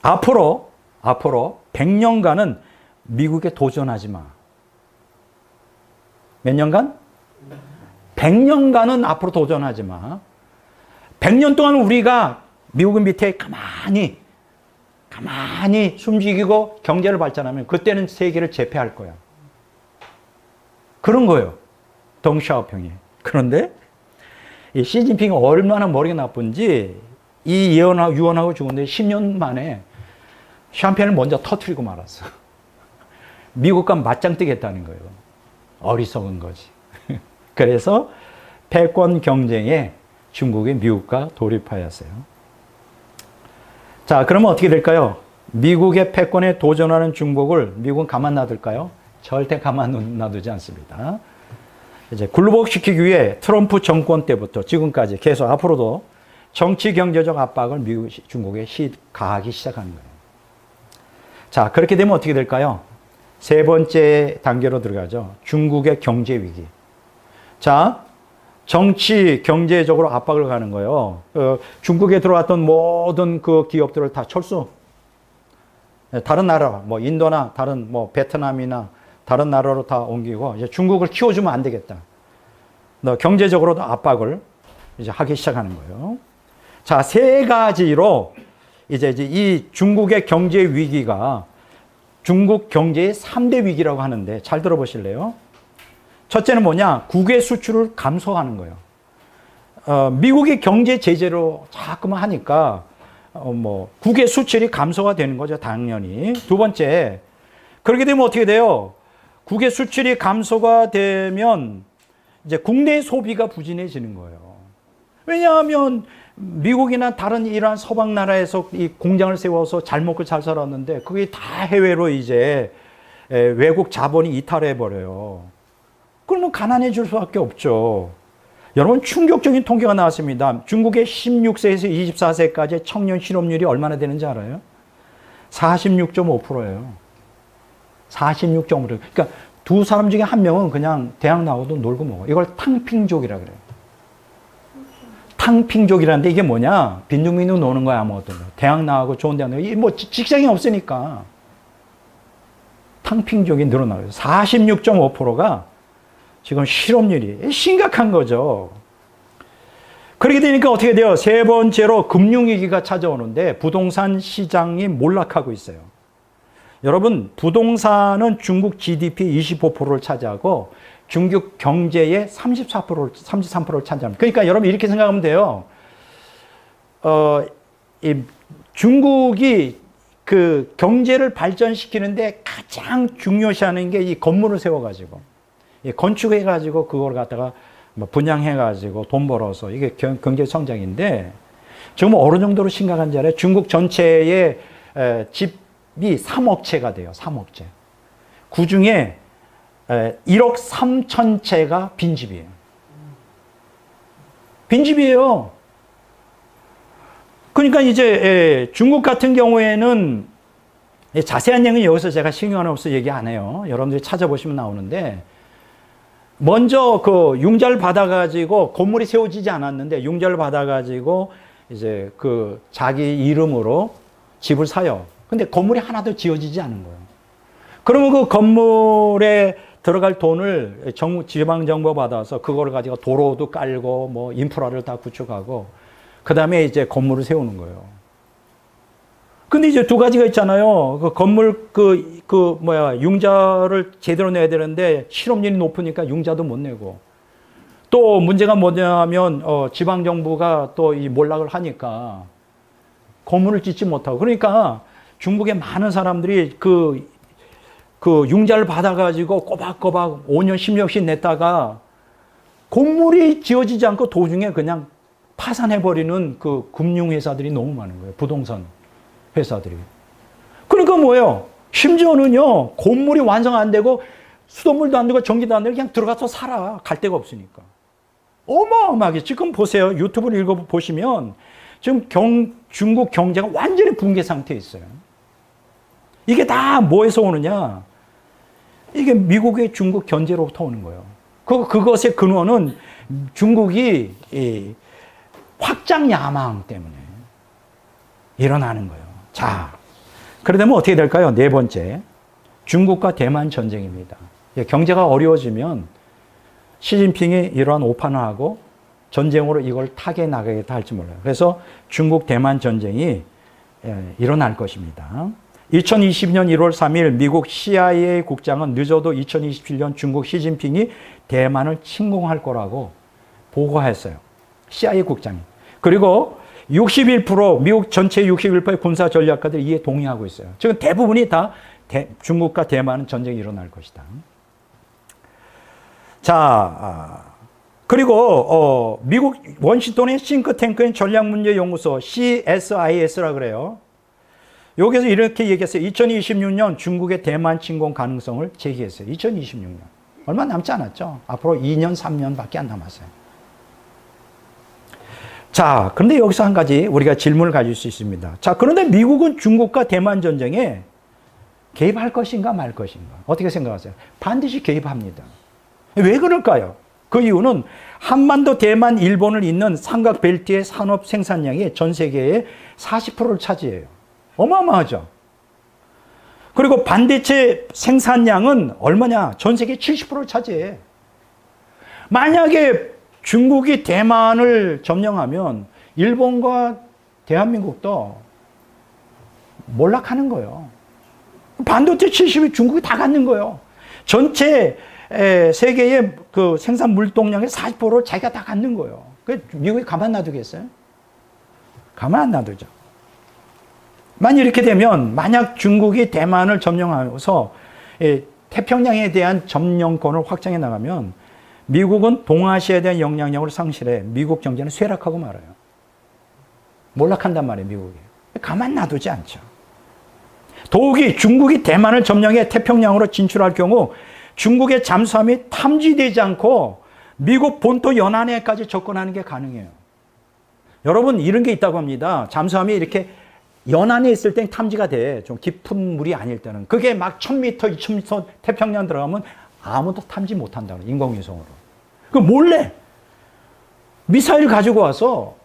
앞으로 100년간은 미국에 도전하지 마. 몇 년간? 100년간은 앞으로 도전하지 마. 100년 동안 우리가 미국 밑에 가만히 숨죽이고 경제를 발전하면 그때는 세계를 제패할 거야. 그런 거예요. 덩샤오평이. 그런데 이 시진핑이 얼마나 머리가 나쁜지 이 유언하고 죽었는데 10년 만에 샴페인을 먼저 터뜨리고 말았어. 미국과 맞짱 뜨겠다는 거예요. 어리석은 거지. 그래서 패권 경쟁에 중국이 미국과 돌입하였어요. 자, 그러면 어떻게 될까요? 미국의 패권에 도전하는 중국을 미국은 가만 놔둘까요? 절대 가만 놔두지 않습니다. 이제 굴복시키기 위해 트럼프 정권 때부터 지금까지 계속 앞으로도 정치 경제적 압박을 중국에 가하기 시작하는 거예요. 자, 그렇게 되면 어떻게 될까요? 세 번째 단계로 들어가죠. 중국의 경제 위기. 자, 정치, 경제적으로 압박을 가는 거예요. 중국에 들어왔던 모든 그 기업들을 다 철수. 다른 나라, 뭐 인도나 다른 뭐 베트남이나 다른 나라로 다 옮기고 이제 중국을 키워주면 안 되겠다. 경제적으로도 압박을 이제 하기 시작하는 거예요. 자, 세 가지로 이제 이 중국의 경제 위기가 중국 경제의 3대 위기라고 하는데 잘 들어보실래요? 첫째는 뭐냐? 국외 수출을 감소하는 거예요. 미국이 경제 제재로 자꾸만 하니까 국외 수출이 감소가 되는 거죠, 당연히. 두 번째, 그렇게 되면 어떻게 돼요? 국외 수출이 감소가 되면 이제 국내 소비가 부진해지는 거예요. 왜냐하면 미국이나 다른 이러한 서방 나라에서 이 공장을 세워서 잘 먹고 잘 살았는데 그게 다 해외로 이제 외국 자본이 이탈해 버려요. 그러면 가난해질 수밖에 없죠. 여러분 충격적인 통계가 나왔습니다. 중국의 16세에서 24세까지 청년 실업률이 얼마나 되는지 알아요? 46.5%예요. 46.5%. 그러니까 두 사람 중에 한 명은 그냥 대학 나오도 놀고 먹어. 이걸 탕핑족이라 그래요. 탕핑족이라는데 이게 뭐냐? 빈둥빈둥 노는 거야 아무것도. 대학 나오고 좋은 대학 나오고 뭐 직장이 없으니까 탕핑족이 늘어나요. 46.5%가 지금 실업률이 심각한 거죠. 그렇게 되니까 어떻게 돼요? 세 번째로 금융위기가 찾아오는데 부동산 시장이 몰락하고 있어요. 여러분 부동산은 중국 GDP 25%를 차지하고 중국 경제의 33%를 차지합니다. 그러니까 여러분 이렇게 생각하면 돼요. 중국이 그 경제를 발전시키는데 가장 중요시하는 게 이 건물을 세워가지고 건축해가지고 그걸 갖다가 분양해가지고 돈 벌어서 이게 경제 성장인데 지금 어느 정도로 심각한지 알아요? 중국 전체의 집이 3억 채가 돼요. 3억 채. 그 중에 1억 3천 채가 빈집이에요. 빈집이에요. 그러니까 이제 중국 같은 경우에는 자세한 내용은 여기서 제가 시간 없어서 얘기 안 해요. 여러분들이 찾아보시면 나오는데 먼저 그 융자를 받아가지고 건물이 세워지지 않았는데 융자를 받아가지고 이제 그 자기 이름으로 집을 사요. 근데 건물이 하나도 지어지지 않은 거예요. 그러면 그 건물에 들어갈 돈을 지방정부 받아서 그걸 가지고 도로도 깔고 뭐 인프라를 다 구축하고 그 다음에 이제 건물을 세우는 거예요. 근데 이제 두 가지가 있잖아요. 그 건물 융자를 제대로 내야 되는데 실업률이 높으니까 융자도 못 내고 또 문제가 뭐냐면 지방정부가 또 이 몰락을 하니까 건물을 짓지 못하고 그러니까 중국의 많은 사람들이 그 융자를 받아가지고 꼬박꼬박 5년, 10년씩 냈다가 건물이 지어지지 않고 도중에 그냥 파산해버리는 그 금융회사들이 너무 많은 거예요. 부동산 회사들이. 그러니까 뭐예요? 심지어는요, 건물이 완성 안 되고 수돗물도 안 되고 전기도 안 되고 그냥 들어가서 살아. 갈 데가 없으니까. 어마어마하게. 지금 보세요. 유튜브를 읽어보시면 지금 중국 경제가 완전히 붕괴 상태에 있어요. 이게 다 뭐에서 오느냐? 이게 미국의 중국 견제로부터 오는 거예요. 그것의 근원은 중국이 확장 야망 때문에 일어나는 거예요. 자, 그러다면 어떻게 될까요? 네 번째, 중국과 대만 전쟁입니다. 경제가 어려워지면 시진핑이 이러한 오판을 하고 전쟁으로 이걸 타게 나가겠다 할지 몰라요. 그래서 중국 대만 전쟁이 일어날 것입니다. 2020년 1월 3일 미국 CIA 국장은 늦어도 2027년 중국 시진핑이 대만을 침공할 거라고 보고했어요. CIA 국장이. 그리고 61% 미국 전체 61%의 군사 전략가들이 이에 동의하고 있어요. 지금 대부분이 다 중국과 대만은 전쟁이 일어날 것이다. 자, 그리고 미국 워싱턴의 싱크탱크인 전략문제연구소 CSIS라 그래요. 여기서 이렇게 얘기했어요. 2026년 중국의 대만 침공 가능성을 제기했어요. 2026년. 얼마 남지 않았죠. 앞으로 2년, 3년밖에 안 남았어요. 자, 그런데 여기서 한 가지 우리가 질문을 가질 수 있습니다. 자, 그런데 미국은 중국과 대만 전쟁에 개입할 것인가 말 것인가? 어떻게 생각하세요? 반드시 개입합니다. 왜 그럴까요? 그 이유는 한반도, 대만, 일본을 잇는 삼각벨트의 산업 생산량이 전 세계의 40%를 차지해요. 어마어마하죠. 그리고 반도체 생산량은 얼마냐? 전 세계 70%를 차지해. 만약에 중국이 대만을 점령하면 일본과 대한민국도 몰락하는 거예요. 반도체 70이 중국이 다 갖는 거예요. 전체 세계의 그 생산 물동량의 40%를 자기가 다 갖는 거예요. 미국이 가만 놔두겠어요? 가만 안 놔두죠. 만약 이렇게 되면 만약 중국이 대만을 점령하면서 태평양에 대한 점령권을 확장해 나가면 미국은 동아시아에 대한 영향력을 상실해 미국 경제는 쇠락하고 말아요. 몰락한단 말이에요, 미국이. 가만 놔두지 않죠. 더욱이 중국이 대만을 점령해 태평양으로 진출할 경우 중국의 잠수함이 탐지되지 않고 미국 본토 연안에까지 접근하는 게 가능해요. 여러분, 이런 게 있다고 합니다. 잠수함이 이렇게 연안에 있을 땐 탐지가 돼. 좀 깊은 물이 아닐 때는. 그게 막 1000m, 2000m 태평양 들어가면 아무도 탐지 못한다고, 인공위성으로. 그 몰래 미사일 가지고 와서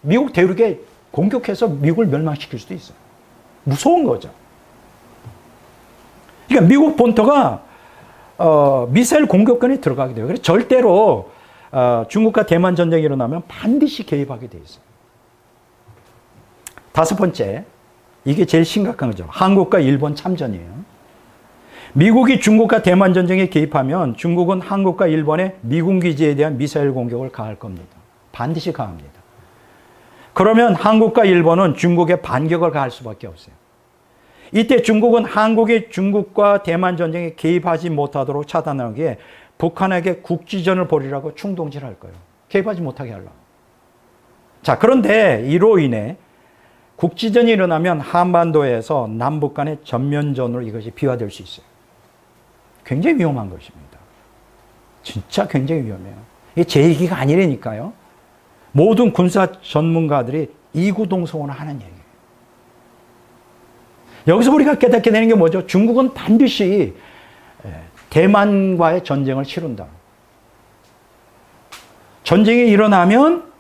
미국 대륙에 공격해서 미국을 멸망시킬 수도 있어요. 무서운 거죠. 그러니까 미국 본토가 미사일 공격권에 들어가게 돼요. 그래서 절대로 중국과 대만 전쟁이 일어나면 반드시 개입하게 돼 있어요. 다섯 번째, 이게 제일 심각한 거죠. 한국과 일본 참전이에요. 미국이 중국과 대만 전쟁에 개입하면 중국은 한국과 일본의 미군 기지에 대한 미사일 공격을 가할 겁니다. 반드시 가합니다. 그러면 한국과 일본은 중국에 반격을 가할 수밖에 없어요. 이때 중국은 한국이 중국과 대만 전쟁에 개입하지 못하도록 차단하기 위해 북한에게 국지전을 벌이라고 충동질할 거예요. 개입하지 못하게 하려고. 자, 그런데 이로 인해 국지전이 일어나면 한반도에서 남북 간의 전면전으로 이것이 비화될 수 있어요. 굉장히 위험한 것입니다. 진짜 굉장히 위험해요. 이게 제 얘기가 아니라니까요. 모든 군사 전문가들이 이구동성으로 하는 얘기예요. 여기서 우리가 깨닫게 되는 게 뭐죠? 중국은 반드시 대만과의 전쟁을 치른다. 전쟁이 일어나면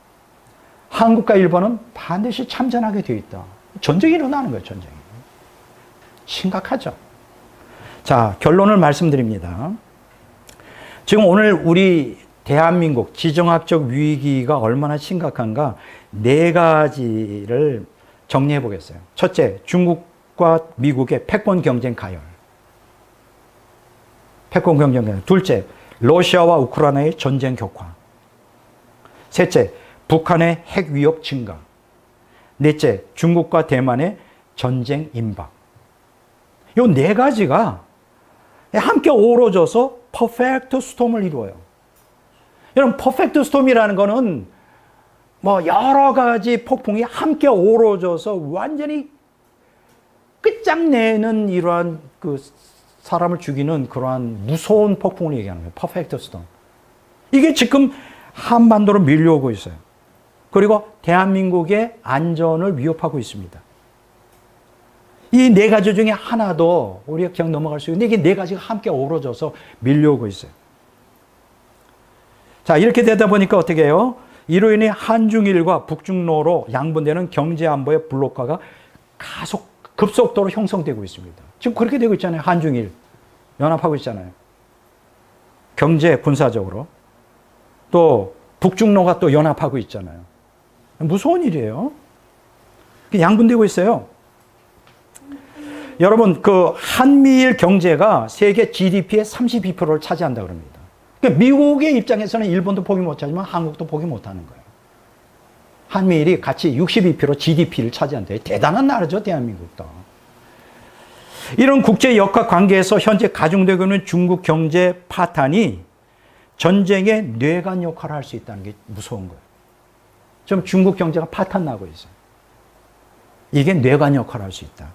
한국과 일본은 반드시 참전하게 되어 있다. 전쟁이 일어나는 거예요, 전쟁이. 심각하죠. 자, 결론을 말씀드립니다. 지금 오늘 우리 대한민국 지정학적 위기가 얼마나 심각한가 네 가지를 정리해 보겠어요. 첫째, 중국과 미국의 패권 경쟁 가열. 패권 경쟁 가열. 둘째, 러시아와 우크라이나의 전쟁 격화. 셋째, 북한의 핵 위협 증가. 넷째, 중국과 대만의 전쟁 임박. 이 네 가지가 함께 어우러져서 퍼펙트 스톰을 이루어요. 여러분, 퍼펙트 스톰이라는 거는 뭐 여러 가지 폭풍이 함께 어우러져서 완전히 끝장내는 이러한 그 사람을 죽이는 그러한 무서운 폭풍을 얘기하는 거예요. 퍼펙트 스톰. 이게 지금 한반도로 밀려오고 있어요. 그리고 대한민국의 안전을 위협하고 있습니다. 이 네 가지 중에 하나도 우리가 그냥 넘어갈 수 있는데 이게 네 가지가 함께 어우러져서 밀려오고 있어요. 자, 이렇게 되다 보니까 어떻게 해요? 이로 인해 한중일과 북중로로 양분되는 경제안보의 블록화가 급속도로 형성되고 있습니다. 지금 그렇게 되고 있잖아요. 한중일 연합하고 있잖아요. 경제, 군사적으로. 또 북중로가 또 연합하고 있잖아요. 무서운 일이에요. 양분되고 있어요. 여러분, 그 한미일 경제가 세계 GDP의 32%를 차지한다고 합니다. 그러니까 미국의 입장에서는 일본도 포기 못하지만 한국도 포기 못하는 거예요. 한미일이 같이 62% GDP를 차지한대요. 대단한 나라죠, 대한민국도. 이런 국제 역학 관계에서 현재 가중되고 있는 중국 경제 파탄이 전쟁의 뇌관 역할을 할 수 있다는 게 무서운 거예요. 지금 중국 경제가 파탄 나고 있어요. 이게 뇌관 역할을 할 수 있다.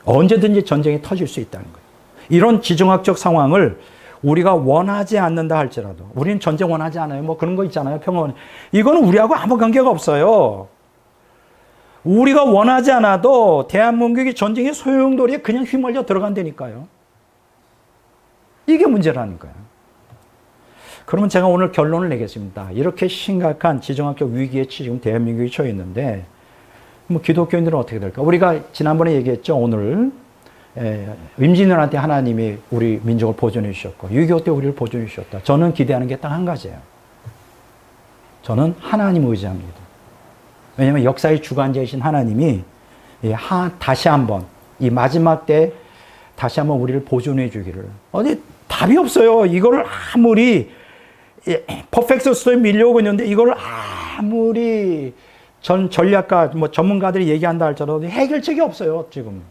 언제든지 전쟁이 터질 수 있다는 거예요. 이런 지정학적 상황을 우리가 원하지 않는다 할지라도, 우리는 전쟁 원하지 않아요. 뭐 그런 거 있잖아요. 평화원. 이거는 우리하고 아무 관계가 없어요. 우리가 원하지 않아도 대한민국이 전쟁의 소용돌이에 그냥 휘말려 들어간다니까요. 이게 문제라는 거예요. 그러면 제가 오늘 결론을 내겠습니다. 이렇게 심각한 지정학적 위기에 지금 대한민국이 처해 있는데, 뭐 기독교인들은 어떻게 될까? 우리가 지난번에 얘기했죠. 오늘 임진왜란때 하나님이 우리 민족을 보존해 주셨고 6.25 때 우리를 보존해 주셨다. 저는 기대하는 게 딱 한 가지예요. 저는 하나님 의지합니다. 왜냐하면 역사의 주관자이신 하나님이 다시 한번 이 마지막 때 다시 한번 우리를 보존해 주기를. 어디 답이 없어요. 이거를 아무리 퍼펙트 스토리에 밀려오고 있는데 이걸 아무리 전략가, 뭐 전문가들이 얘기한다 할지라도 해결책이 없어요, 지금.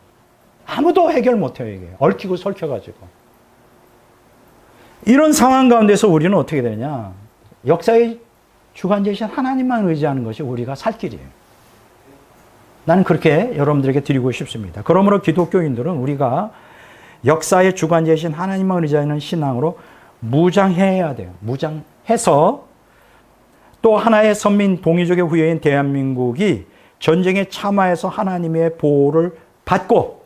아무도 해결 못해요, 이게. 얽히고 설켜가지고. 이런 상황 가운데서 우리는 어떻게 되냐. 역사의 주관자이신 하나님만 의지하는 것이 우리가 살 길이에요. 나는 그렇게 여러분들에게 드리고 싶습니다. 그러므로 기독교인들은 우리가 역사의 주관자이신 하나님만 의지하는 신앙으로 무장해야 돼요. 무장해서 또 하나의 선민 동이족의 후예인 대한민국이 전쟁에 참화해서 하나님의 보호를 받고,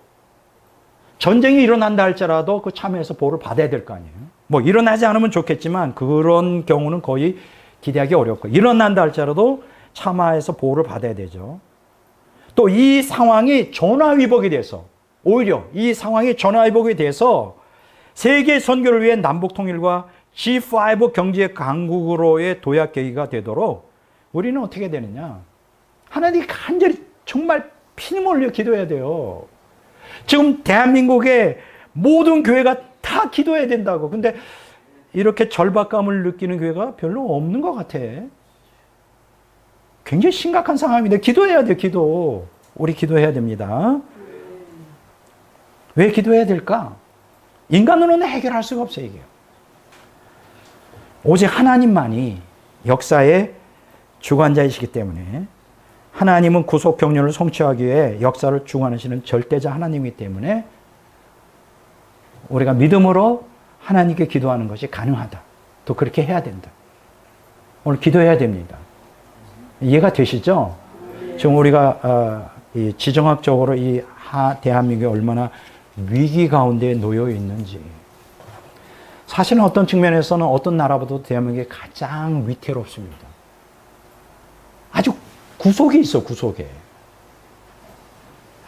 전쟁이 일어난다 할지라도 그 참여해서 보호를 받아야 될 거 아니에요. 뭐 일어나지 않으면 좋겠지만 그런 경우는 거의 기대하기 어렵고, 일어난다 할지라도 참화해서 보호를 받아야 되죠. 또 이 상황이 전화위복이 돼서, 오히려 이 상황이 전화위복이 돼서 세계 선교를 위해 남북 통일과 G5 경제 강국으로의 도약 계기가 되도록 우리는 어떻게 되느냐? 하나님 간절히 정말 피눈 흘려 기도해야 돼요. 지금 대한민국의 모든 교회가 다 기도해야 된다고. 근데 이렇게 절박감을 느끼는 교회가 별로 없는 것 같아. 굉장히 심각한 상황입니다. 기도해야 돼요, 기도. 우리 기도해야 됩니다. 왜 기도해야 될까? 인간으로는 해결할 수가 없어요, 이게. 오직 하나님만이 역사의 주관자이시기 때문에, 하나님은 구속 경륜을 성취하기 위해 역사를 주관하시는 절대자 하나님이기 때문에 우리가 믿음으로 하나님께 기도하는 것이 가능하다. 또 그렇게 해야 된다. 오늘 기도해야 됩니다. 이해가 되시죠? 지금 우리가 이 지정학적으로 이 대한민국이 얼마나 위기 가운데 놓여 있는지. 사실은 어떤 측면에서는 어떤 나라보다 대한민국이 가장 위태롭습니다. 아주 구석에 있어, 구석에.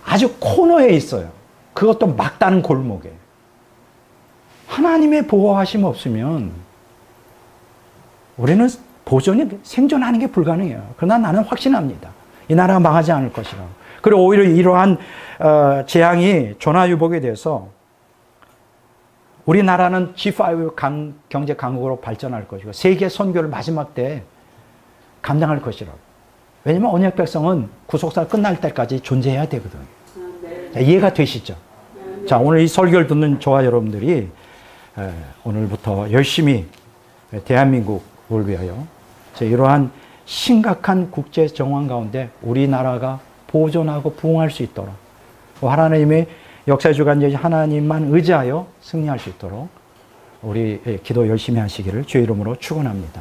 아주 코너에 있어요. 그것도 막다른 골목에. 하나님의 보호하심 없으면 우리는 생존하는 게 불가능해요. 그러나 나는 확신합니다. 이 나라가 망하지 않을 것이라고. 그리고 오히려 이러한 재앙이 전화위복에 대해서 우리나라는 G5 경제 강국으로 발전할 것이고 세계 선교를 마지막 때 감당할 것이라고. 왜냐하면 언약 백성은 구속사가 끝날 때까지 존재해야 되거든요. 네. 이해가 되시죠? 네. 자, 오늘 이 설교를 듣는 저와 여러분들이 오늘부터 열심히 대한민국을 위하여 이러한 심각한 국제 정황 가운데 우리나라가 보존하고 부흥할 수 있도록, 하나님의 역사의 주관자이신 하나님만 의지하여 승리할 수 있도록 우리 기도 열심히 하시기를 주의 이름으로 축원합니다.